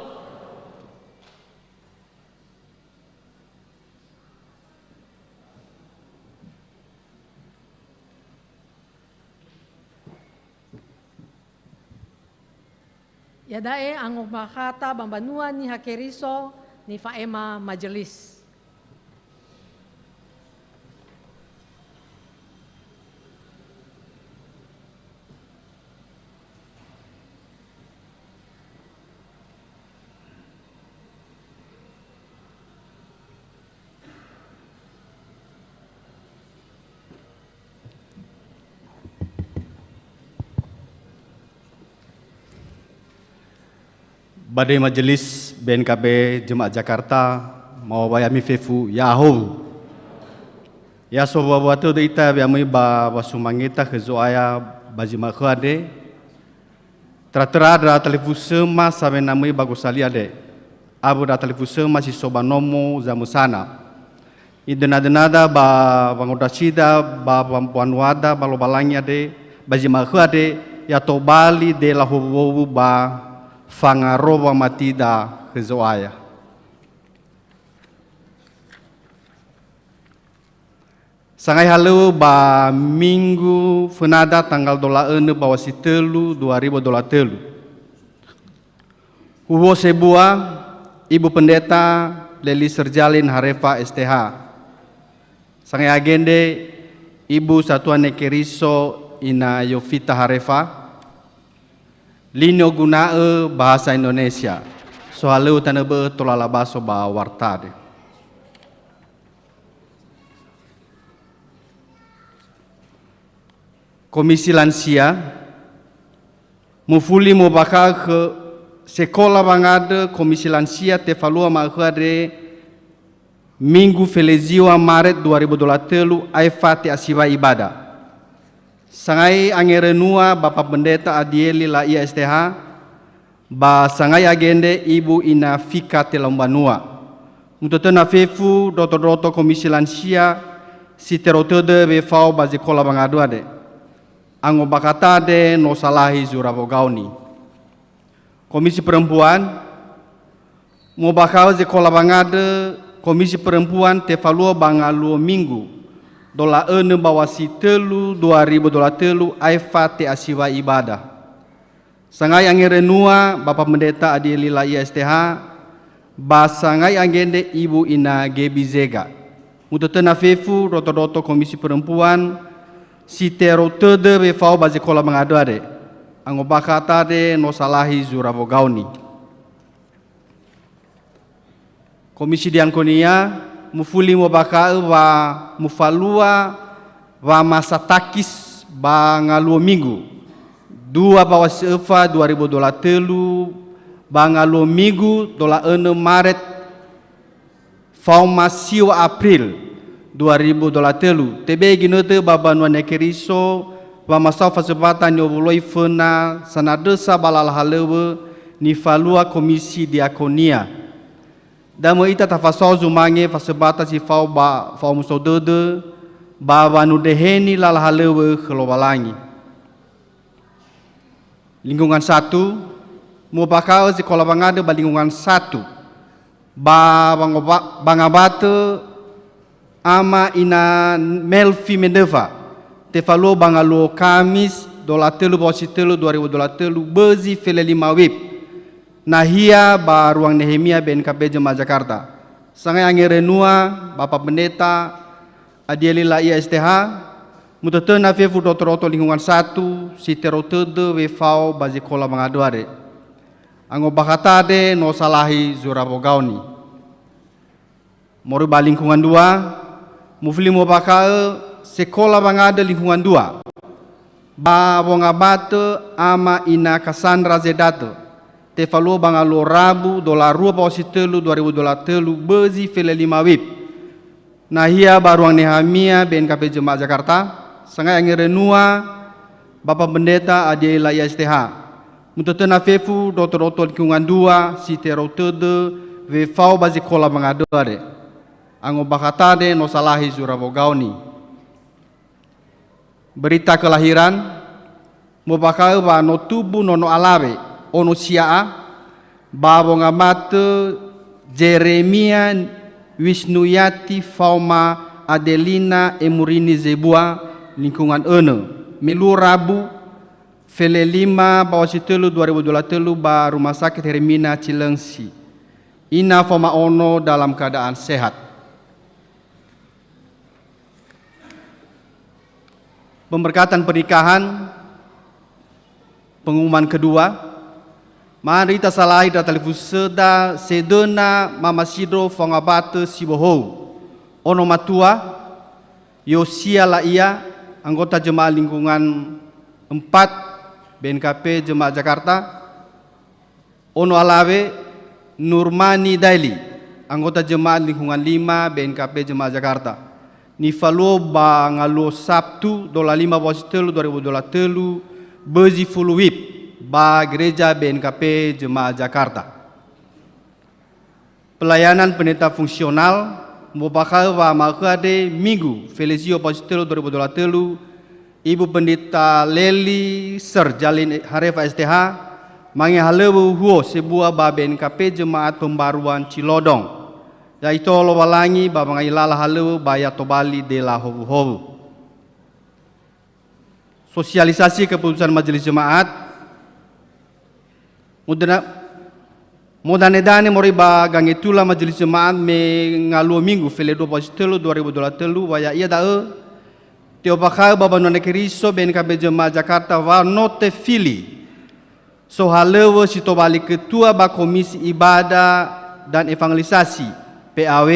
Yadae ang makata bambanuan ni Hakeriso ni Faema Majelis. Badai Majelis BNKB Jemaat Jakarta mau bayami fefu Yahoo. Ya soba watu de ita biamui ba wasumangita kezoaya bajima khade. Tratera da telefusema sabe namai bagus ali ade. Abu da telefusema si sobanomo zamusana. Idenada ba bangodasida ba pampuanwada ba lobalangnya de bajimahu ade ya tobali de la hobo ba fangaroba matida kezoaya. Sangai halu ba minggu fenada tanggal $1 bawasi telu 2023. Uwo sebua Ibu Pendeta Leli Serjalin Harefa STH. Sangai agende Ibu Satuan Nekeriso Ina Yovita Harefa. Lino gunae bahasa Indonesia. Soaleu tanebe tolalabaso ba wartade. Komisi Lansia mufuli mubaka ke sekolah bangade Komisi Lansia te falua makhade minggu feleziwa Maret 2023 aifa te asiwa ibadah. Sangai angerenua Bapak Pendeta Adieli la ISTH ba sangai agende Ibu Ina Fika te Lombanua. Mutotena fefu doto Komisi Lansia si terotode befau ba sekolah bangadu ade. Ango bakatade no salahi zurabogauni. Komisi Perempuan mau bakal sekolah bangade Komisi Perempuan te falua bangaluo minggu $1 bawasi telu 2023 aifa te asiwa ibadah. Sangai angerenua Bapak Pendeta Adielila ISTH ba sangai angende Ibu Ina Gebizega. Mutotena fefu roto Komisi Perempuan si tero tede befau bazi kola mengadu ade. Ango bakata de no salahi zurabogauni. Komisi Diakonia mufuli mo baka wa mufalua wa masatakis ba ngaluo minggu 2 bawasi eva 2023 ba ngaluo minggu $6 Maret fau masio April 2023 tebe ginote babanua nekeriso wa masau fasebatan nyobuloi fena sanadesa balal halewe ni falua Komisi Diakonia damo ita tafasau zumange fasebata si fau ba fau musodede babanu deheni lal halewe kelobalangi. Lingkungan 1 mau bakal sekolah bangade ba lingkungan 1 ba bangabate ama ina Melvi Mendeva te falo bangalo Kamis $3 bawasi telu 2023 bezi fele 5 wib nahia ba ruang Nehemia BNKP Jemaat Jakarta. Sangai angerenua Bapak Pendeta Adielila ISTH mutotena fefu dotoroto lingkungan 1 si terotede wefau bazi kola mengaduare. Ango bakatade no salahi zurabogauni. Mori ba lingkungan 2 mufli mo bakal sekolah bangade lingkungan 2 ba bongabate ama Ina Cassandra Zedato te falo bangalo Rabu $2 bawasi telu 2023 bezi fele 5 wib nahia baruang Nehemia BNKP Jemaat Jakarta. Sangai angerenua Bapak Pendeta Adiela ISTH mutotena fefu doto lingkungan 2 si terotede vefau bazi kola bangadore. Ango bakatade no salahi zurabogauni. Berita kelahiran mo bakal ba no tubu nono alawe ono siaa babo ngamate Jeremia Wisnuyati Fauma Adelina Emurini Zebua lingkungan melu Rabu fele 5 bawasi telu 2023 ba Rumah Sakit Hermina Cilengsi. Ina Fauma ono dalam keadaan sehat. Pemberkatan pernikahan pengumuman kedua mari kita salahi da telefuseda sedena Mama Sidro Fongabate Sibohou ono matua Yosia Laia anggota jemaah lingkungan 4 BNKP Jemaat Jakarta. Ono alawe Nurmani Daili anggota jemaah lingkungan 5 BNKP Jemaat Jakarta. Nifalo ba ngalo Sabtu $5 bawasi telu 2023 bezi fulu wib ba Gereja BNKP Jemaat Jakarta. Pelayanan pendeta fungsional merupakan makade Minggu Felizio Positelo 2023 Ibu Pendeta Leli Serjalin Harefa STH mangihalewu huo sebuah ba BNKP Jemaat Pembaruan Cilodong yaitu lowalangi ba mangailala halewu baya tobali de la hobu. Sosialisasi keputusan Majelis Jemaat Mudanedane moriba gangitula Majelis Jemaat mengalu Minggu Feledo Positelo 2023 waya ia dae teo bakal baba none keriso BNKP Jemaat Jakarta wa note fili so halewo sitobali ketua ba Komisi Ibadah dan Evangelisasi PAW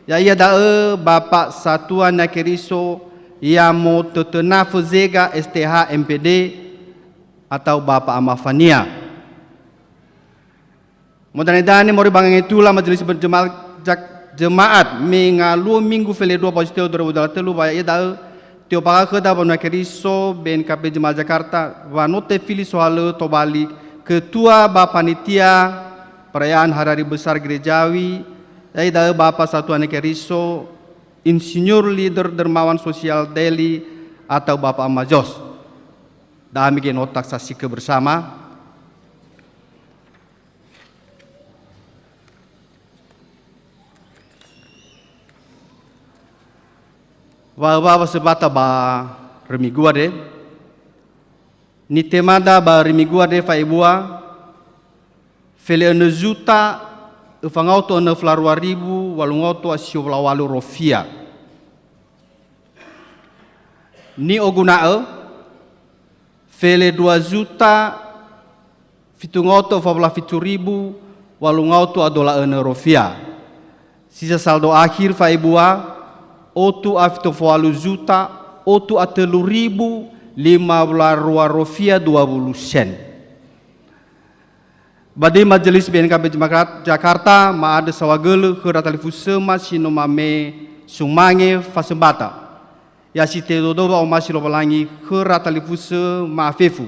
ya ia dae Bapak Satuan Nakeriso Yamo Tetenafu Zega STH MPD atau Bapak Amafania. Mudah-mudahan mori bangang itulah Majelis Jemaat mengalu Minggu Feledo Positelo 2023 waya ia dae teo pakal keda ba Nakeriso BNKP Jemaat Jakarta wa note fili soal tobali ketua ba panitia perayaan Hari Besar Gerejawi yaitu Bapak Satuan Nakeriso Insinyur Leader Dermawan Sosial Deli atau Bapak Amajos. Dami gen otak saksi bersama. Bapak sebata ba remigua de. Ni temada ba remigua de faibua. Fele juta ufangauto na flarwaribu walungauto asiolawalu rofia. Ni ogunae fele 2 juta fitungauto fabla fituribu walungauto adola ene rofia. Sisa saldo akhir faibua otu afito fawalu juta otu atelu ribu 15 rofia 20 sen. Badi Majelis BNKP Jemaat Jakarta maade sawagele keratalifuseuma sinomame sumange fasembata. Ya site dodoba omasi lobalangi keratalifuse maafefu.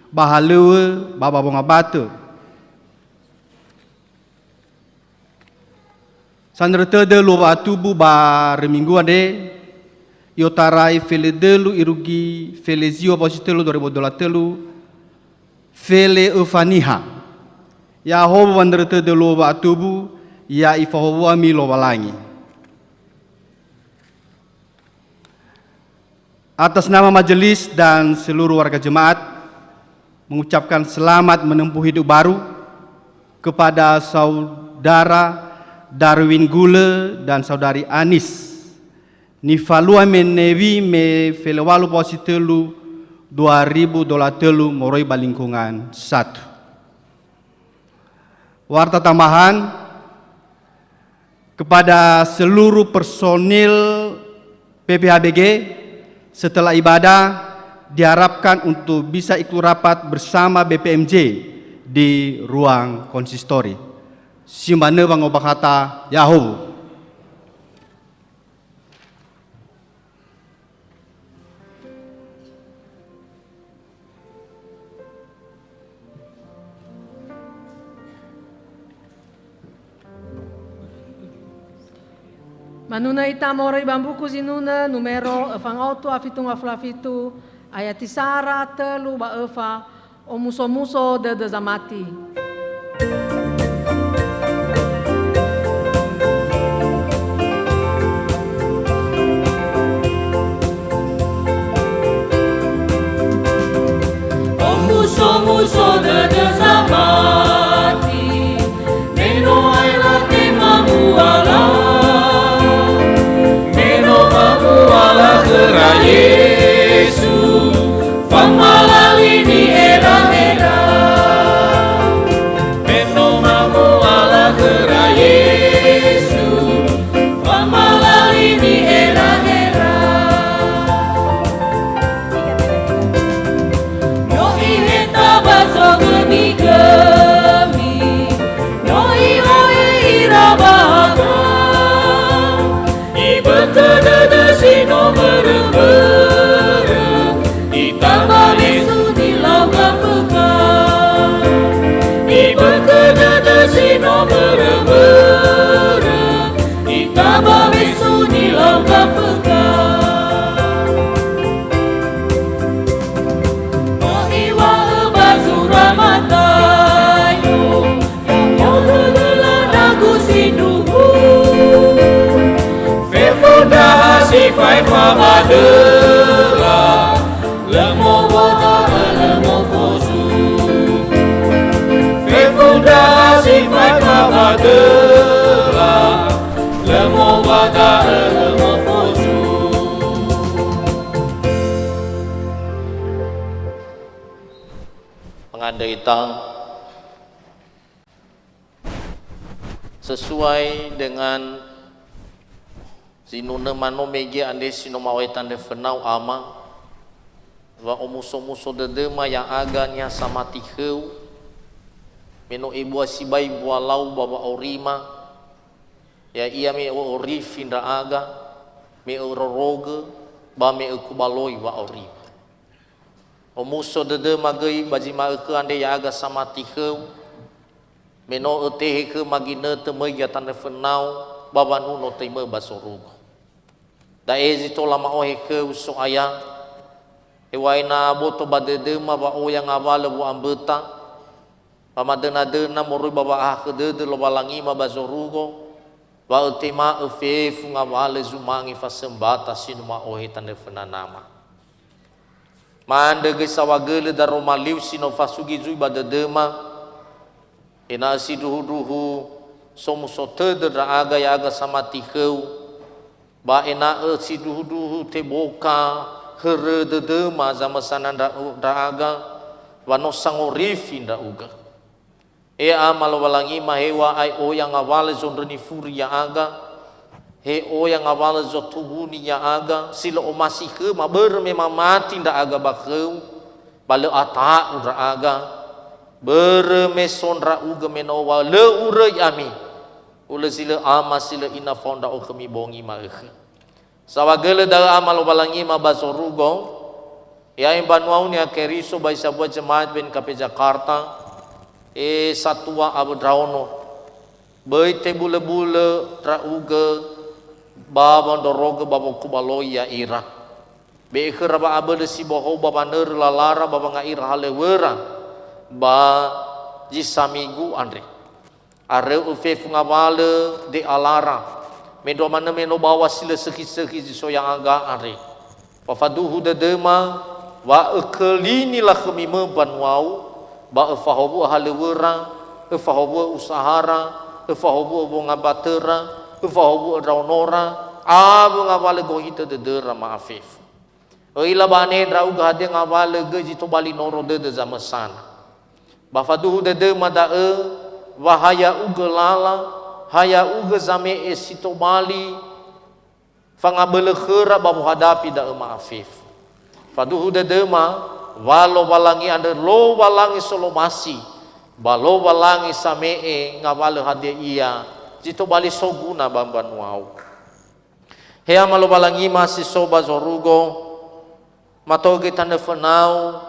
Bahalewe baba bonga bate. Sandrete de loba tubu ba reminggu ade yotarai fele delu irugi Felizio Positelo 2023 fele ufaniha. Ya hobo wanderete de loba tubu ya ifahobo ami loba langi. Atas nama majelis dan seluruh warga jemaat mengucapkan selamat menempuh hidup baru kepada saudara Darwin Gule dan saudari Anis Nifalua menewi me felewalu Positelo 2023 moroi balingkungan 1. Warta tambahan kepada seluruh personil PPHBG setelah ibadah diharapkan untuk bisa ikut rapat bersama BPMJ di ruang konsistori. Simbane bang obakata Yahoo. Manuna itamore bambuku sinuna numero fangautu afitung aflafitu ayatisara telu ba eva omuso-muso de zamati. Omuso-muso de zamati Neno aila tema muala Wala kera Yesu Famalali ni era-era Nama besu ni lau kapeka Mohiwa bazura matayo Yang lula nagu sinuhu Fefuda sifai fabadela Lemo boda lemo fosu Fefuda sifai fabadela Lemo boda lemo fosu Mengandai tang sesuai dengan sinuna mano mege ande sino mawaitan de fenau ama wa omuso-muso dedema yang aganya sama tiheu meno ibu asibai bualau baba orima ya ia me orifin da aga me ororoge ba me kubaloi wa orima omuso dedema gei bajima ke ande ya aga sama tiheu meno etehe ke magina teme ya tan fenau baba nuno teme basorugo da ezi to lama ohe ke uso aya ewaina boto badedema ba oyang awale bu ambeta pamadena dena morui baba ah ke de lo balangi ma bazorugo ba ultima efe funga wale zumangi fasembata sinuma ohe tande fenanama mande ge sawagele da romaliu sino fasugi zui badedema ina siduhu somu sote da aga ya aga sama tiheu ba ena si duhu te boka here de ma zama sananda da aga wano sangorifi nda uga e amal walangi mahewa ai o yang awale zonreni furi ya aga he o yang awale zotubuni ya aga sila o masih ke ma ber memang mati nda aga bakheu bale ata ura aga ber mesonra uga menowa le ure yami ule sila ama sila ina fonda o kemi bongi ma sawagele da amal balangi ma basorugo ya imbanuau ni akeriso bai sabua jemaat ben KP Jakarta satua abudraono bai te bule-bule trauge baba ndoroge baba kubaloi ya ira be keraba abade si boho baba ner lalara baba ngaira halewera ba jisamigu andre are ufe fungawale de alara mendo mana meno bawa sila seki-seki jiso yang aga are pafaduhu dedema wa ekelini lah kemi membanwau ba efahobu halewera efahobu usahara efahobu bongabatera efahobu raunora abu ngawale gohita dedera maafif ila bane drau gade ngawale geji to bali noro de zamasana bafaduhu dedema da wahaya ugelala haya uga zame esito bali fangabele khera babu hadapi da maafif faduhu dedema walo walangi ande lo walangi solo masi balo walangi samee ngawale hade iya jito bali soguna bamban wau hea malo walangi masi soba zorugo matoge tande fenau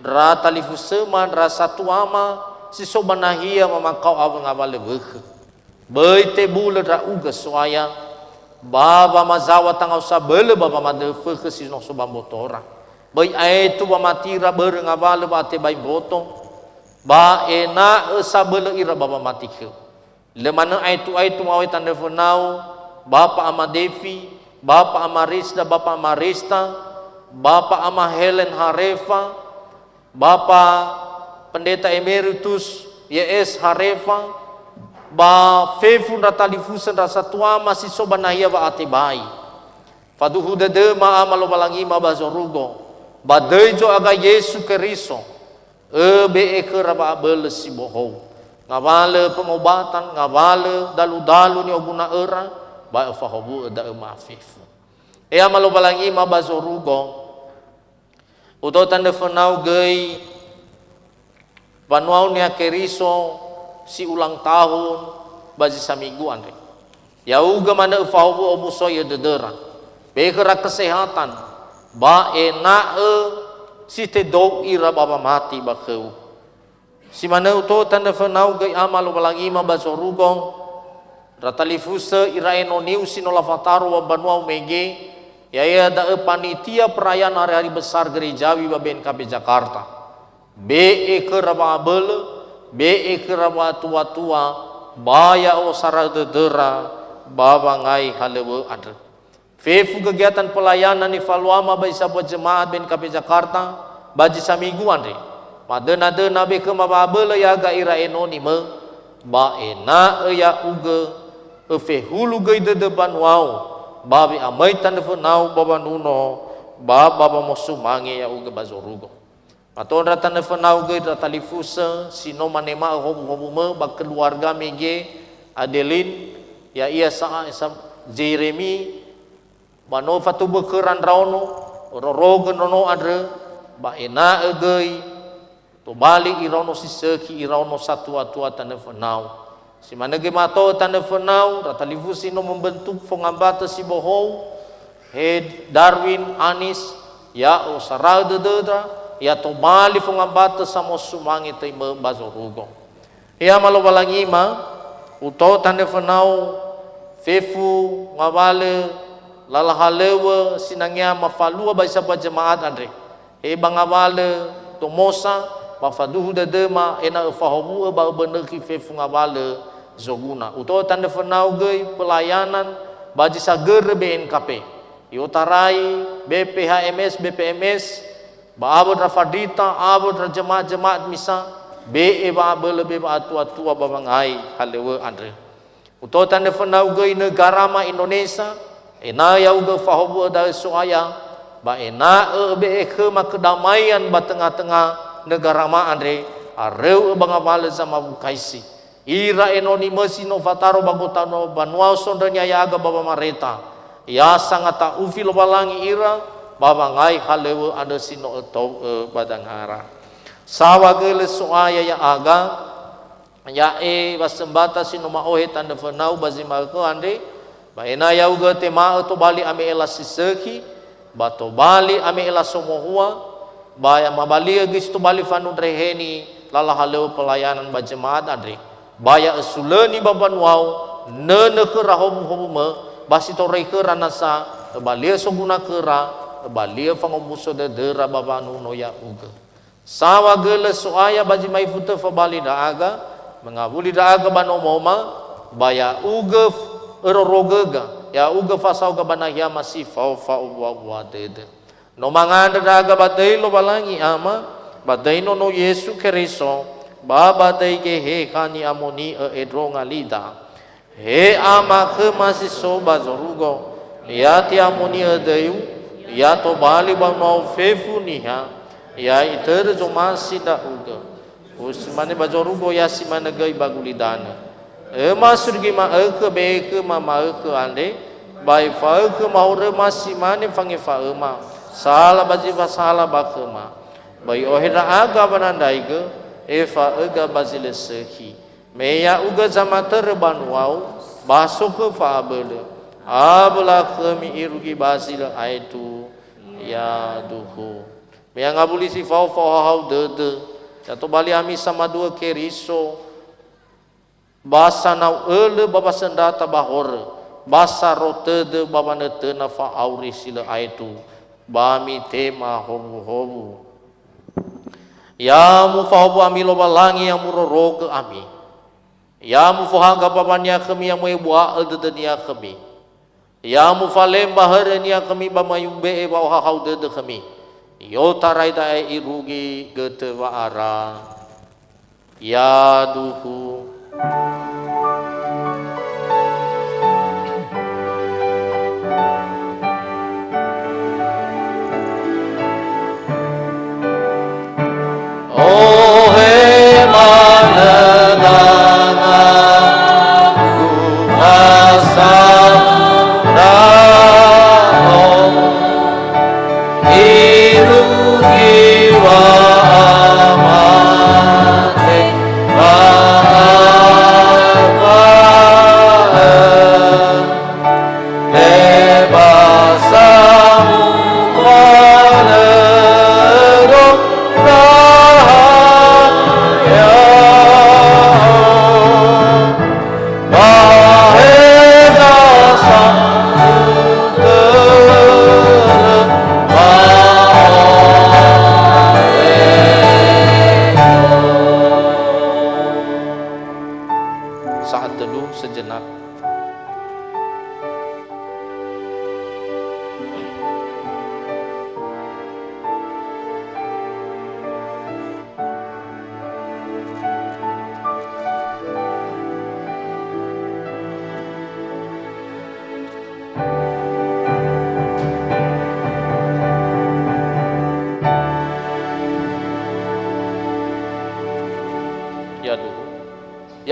dra talifu seman dra satu ama si soba nahia mamakau abu ngawale wekhe bai te bule dra uga soaya baba mazawa tangau sabele baba madefe ke si no soba motora bai aitu ba matira ber ngawale ba te bai boto ba ena sabele ira baba matike le mana aitu mawe tande fenau bapa ama Devi bapa ama Rizda bapa ama Rista bapa ama Helen Harefa bapa pendeta emeritus YS Harefa ba fefun ratalifusan rasa tua masih soba nahia ba atibai faduhu dede ma amalo balangi ma bazorugo badaijo aga Yesu Keriso be ekeraba abele si bohong ngawale pengobatan ngawale dalu-dalu ni oguna era ba fahobu da maafif amalo balangi ma bazorugo uto tande fenau gei panuau ni Keriso si ulang tahun bazi saminggu andre ya uga mana fahobu omuso ya dedera bekera kesehatan ba ena si te do ira baba mati bakeu si mana uto tanda fenau gai amal balangi ma bazorugo ratalifusa iraeno niu sinola fataru wa banua mege ya da panitia perayaan hari-hari besar gerejawi ba BNKP Jakarta be keraba abel be keraba tua-tua baya o saradedera babangai halewe adre fefu kegiatan pelayanan evaluama ba isabot jemaat BNKP Jakarta baji samigu andre madena be ke mababel ya ga iraeno ni me ba ena ya uge fe hulu gay de banwao babi amay tan fenau baba nuno baba mosumange ya uga bazorugo aton ratan fenau gay ratalifusa sino manema hobu me ba keluarga mege Adeline ya ia sa Jeremy mano fatu bekeran rauno rorogen nono adre ba ena egei to balik irono siseki irono satu atua tan fenau si mana ge mato tanda fenau ratalifusi no membentuk fongambata si bohou Darwin Anis ya o sarada dedra ya to bali fongambata samo sumangi te bazorugo ya malo balangi ma uto tanda fenau fefu ngawale lalahalewa sinangnya mafalua baisa ba jemaat andre bangawale tomosa mafaduhu dedema ena fahobu ba bener ki fefu ngawale zoguna uto tanda fenau gay pelayanan baji sager BNKP iotarai BPHMS BPMS ba abad rafadita abad jemaat misa be ba lebih ba tua babangai halewe andre uto tanda fenau gay negara ma Indonesia ena ya uga fahobu da soaya ba ena be ke ma kedamaian ba tengah-tengah negara ma andre areu bangabale sama bukaisi ira enoni mesino fataro bagotano banua sondanya ya aga baba mareta ya sangata ufil balangi ira baba ngai halewe ada sino atau badangara sawa gele soaya ya aga ya wasembata sino maohe tanda fenau bazima ko ande ba ena ya uga tema to bali ame ela siseki bato bali ame ela somohua ba ya mabali geus to bali fanu reheni lala halewe pelayanan ba jemaat andre baya esuleni baban wau nene kera hobu me basi torei kera nasa balia soguna kera balia fangomuso de dera babanu no ya uga sawa gele soaya baji mai futa fa bali da aga mengabuli da aga banomoma baya uga erorogega ya uga fasau ga banahya masih fa wa dede no manganda da aga badai lo balangi ama badai no Yesu Kristo baba daige he kani amoni edronga lida he ama ke masih soba zorugo ya ti amoni edeyu ya to bali ba no fefu niha ya iter zo masih da uga usmane bazorugo ya simane gai bagulidana masurgi ma ke be ke mama ke ande bai fa ke maure masih mane fange fa ma sala baji sala bakema bai ohira aga banandai ke eva ega bazile sehi meya uga zamater banwau basok ke fabele abla kemi irugi bazile aitu ya duhu meya ngabuli si fau hau dede jatuh bali ami sama dua keriso basa nau ele baba sendata bahor basa rotede baba netena fa auri sila aitu bami tema hobu ya mufahabu ami loba langi yang muroro ke ami ya mufahaga babanya kami yang muebua aldedenia kami ya mufalem baharenia kami bamayumbe ba hau dede kami yo tarai dae irugi gete waara ya duhu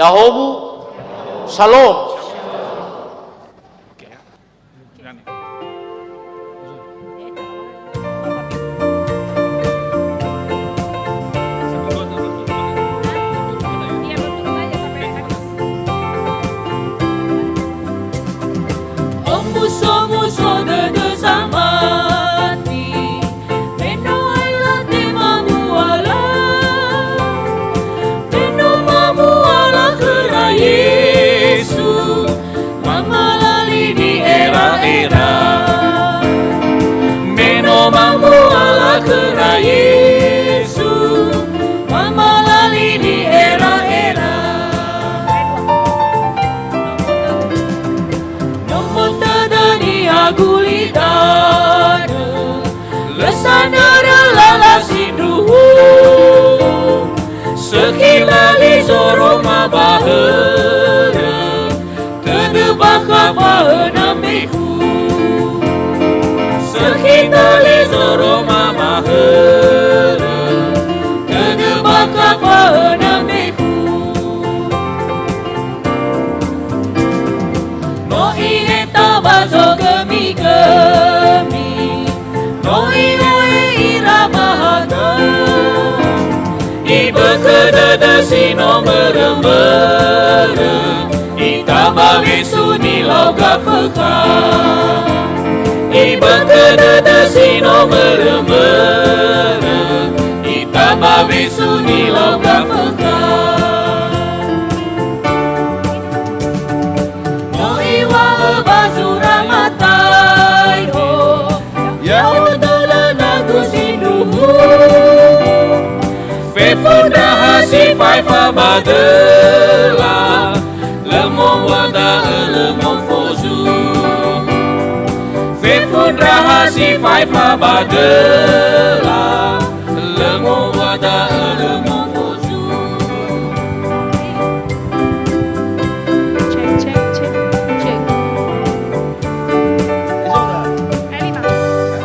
Yahobu. Shalom. Musuh-musuh dedesak mati, Menoailah temamu Allah, Menomamu Allah kera Yesu, Mamalali di era-era, Menomamu Allah kera Yesu, Mamalali di era-era. Gulitana lesana relala sinduhu sekilali zoroma bahara tedebaka bahana mehu sekilali zoroma bahara tedebaka bahana mehu no iheta bazo gemi noi iramahaga iba kedada sino merembera itaba besu nilau gafeka iba kedada sino merembera itaba besu nilau gafeka noi wa bazura matai ho Yaudala nagu sinduhu Fefunda hasi faifa badela Lemon wada lemon fozu Fefunda hasi faifa badela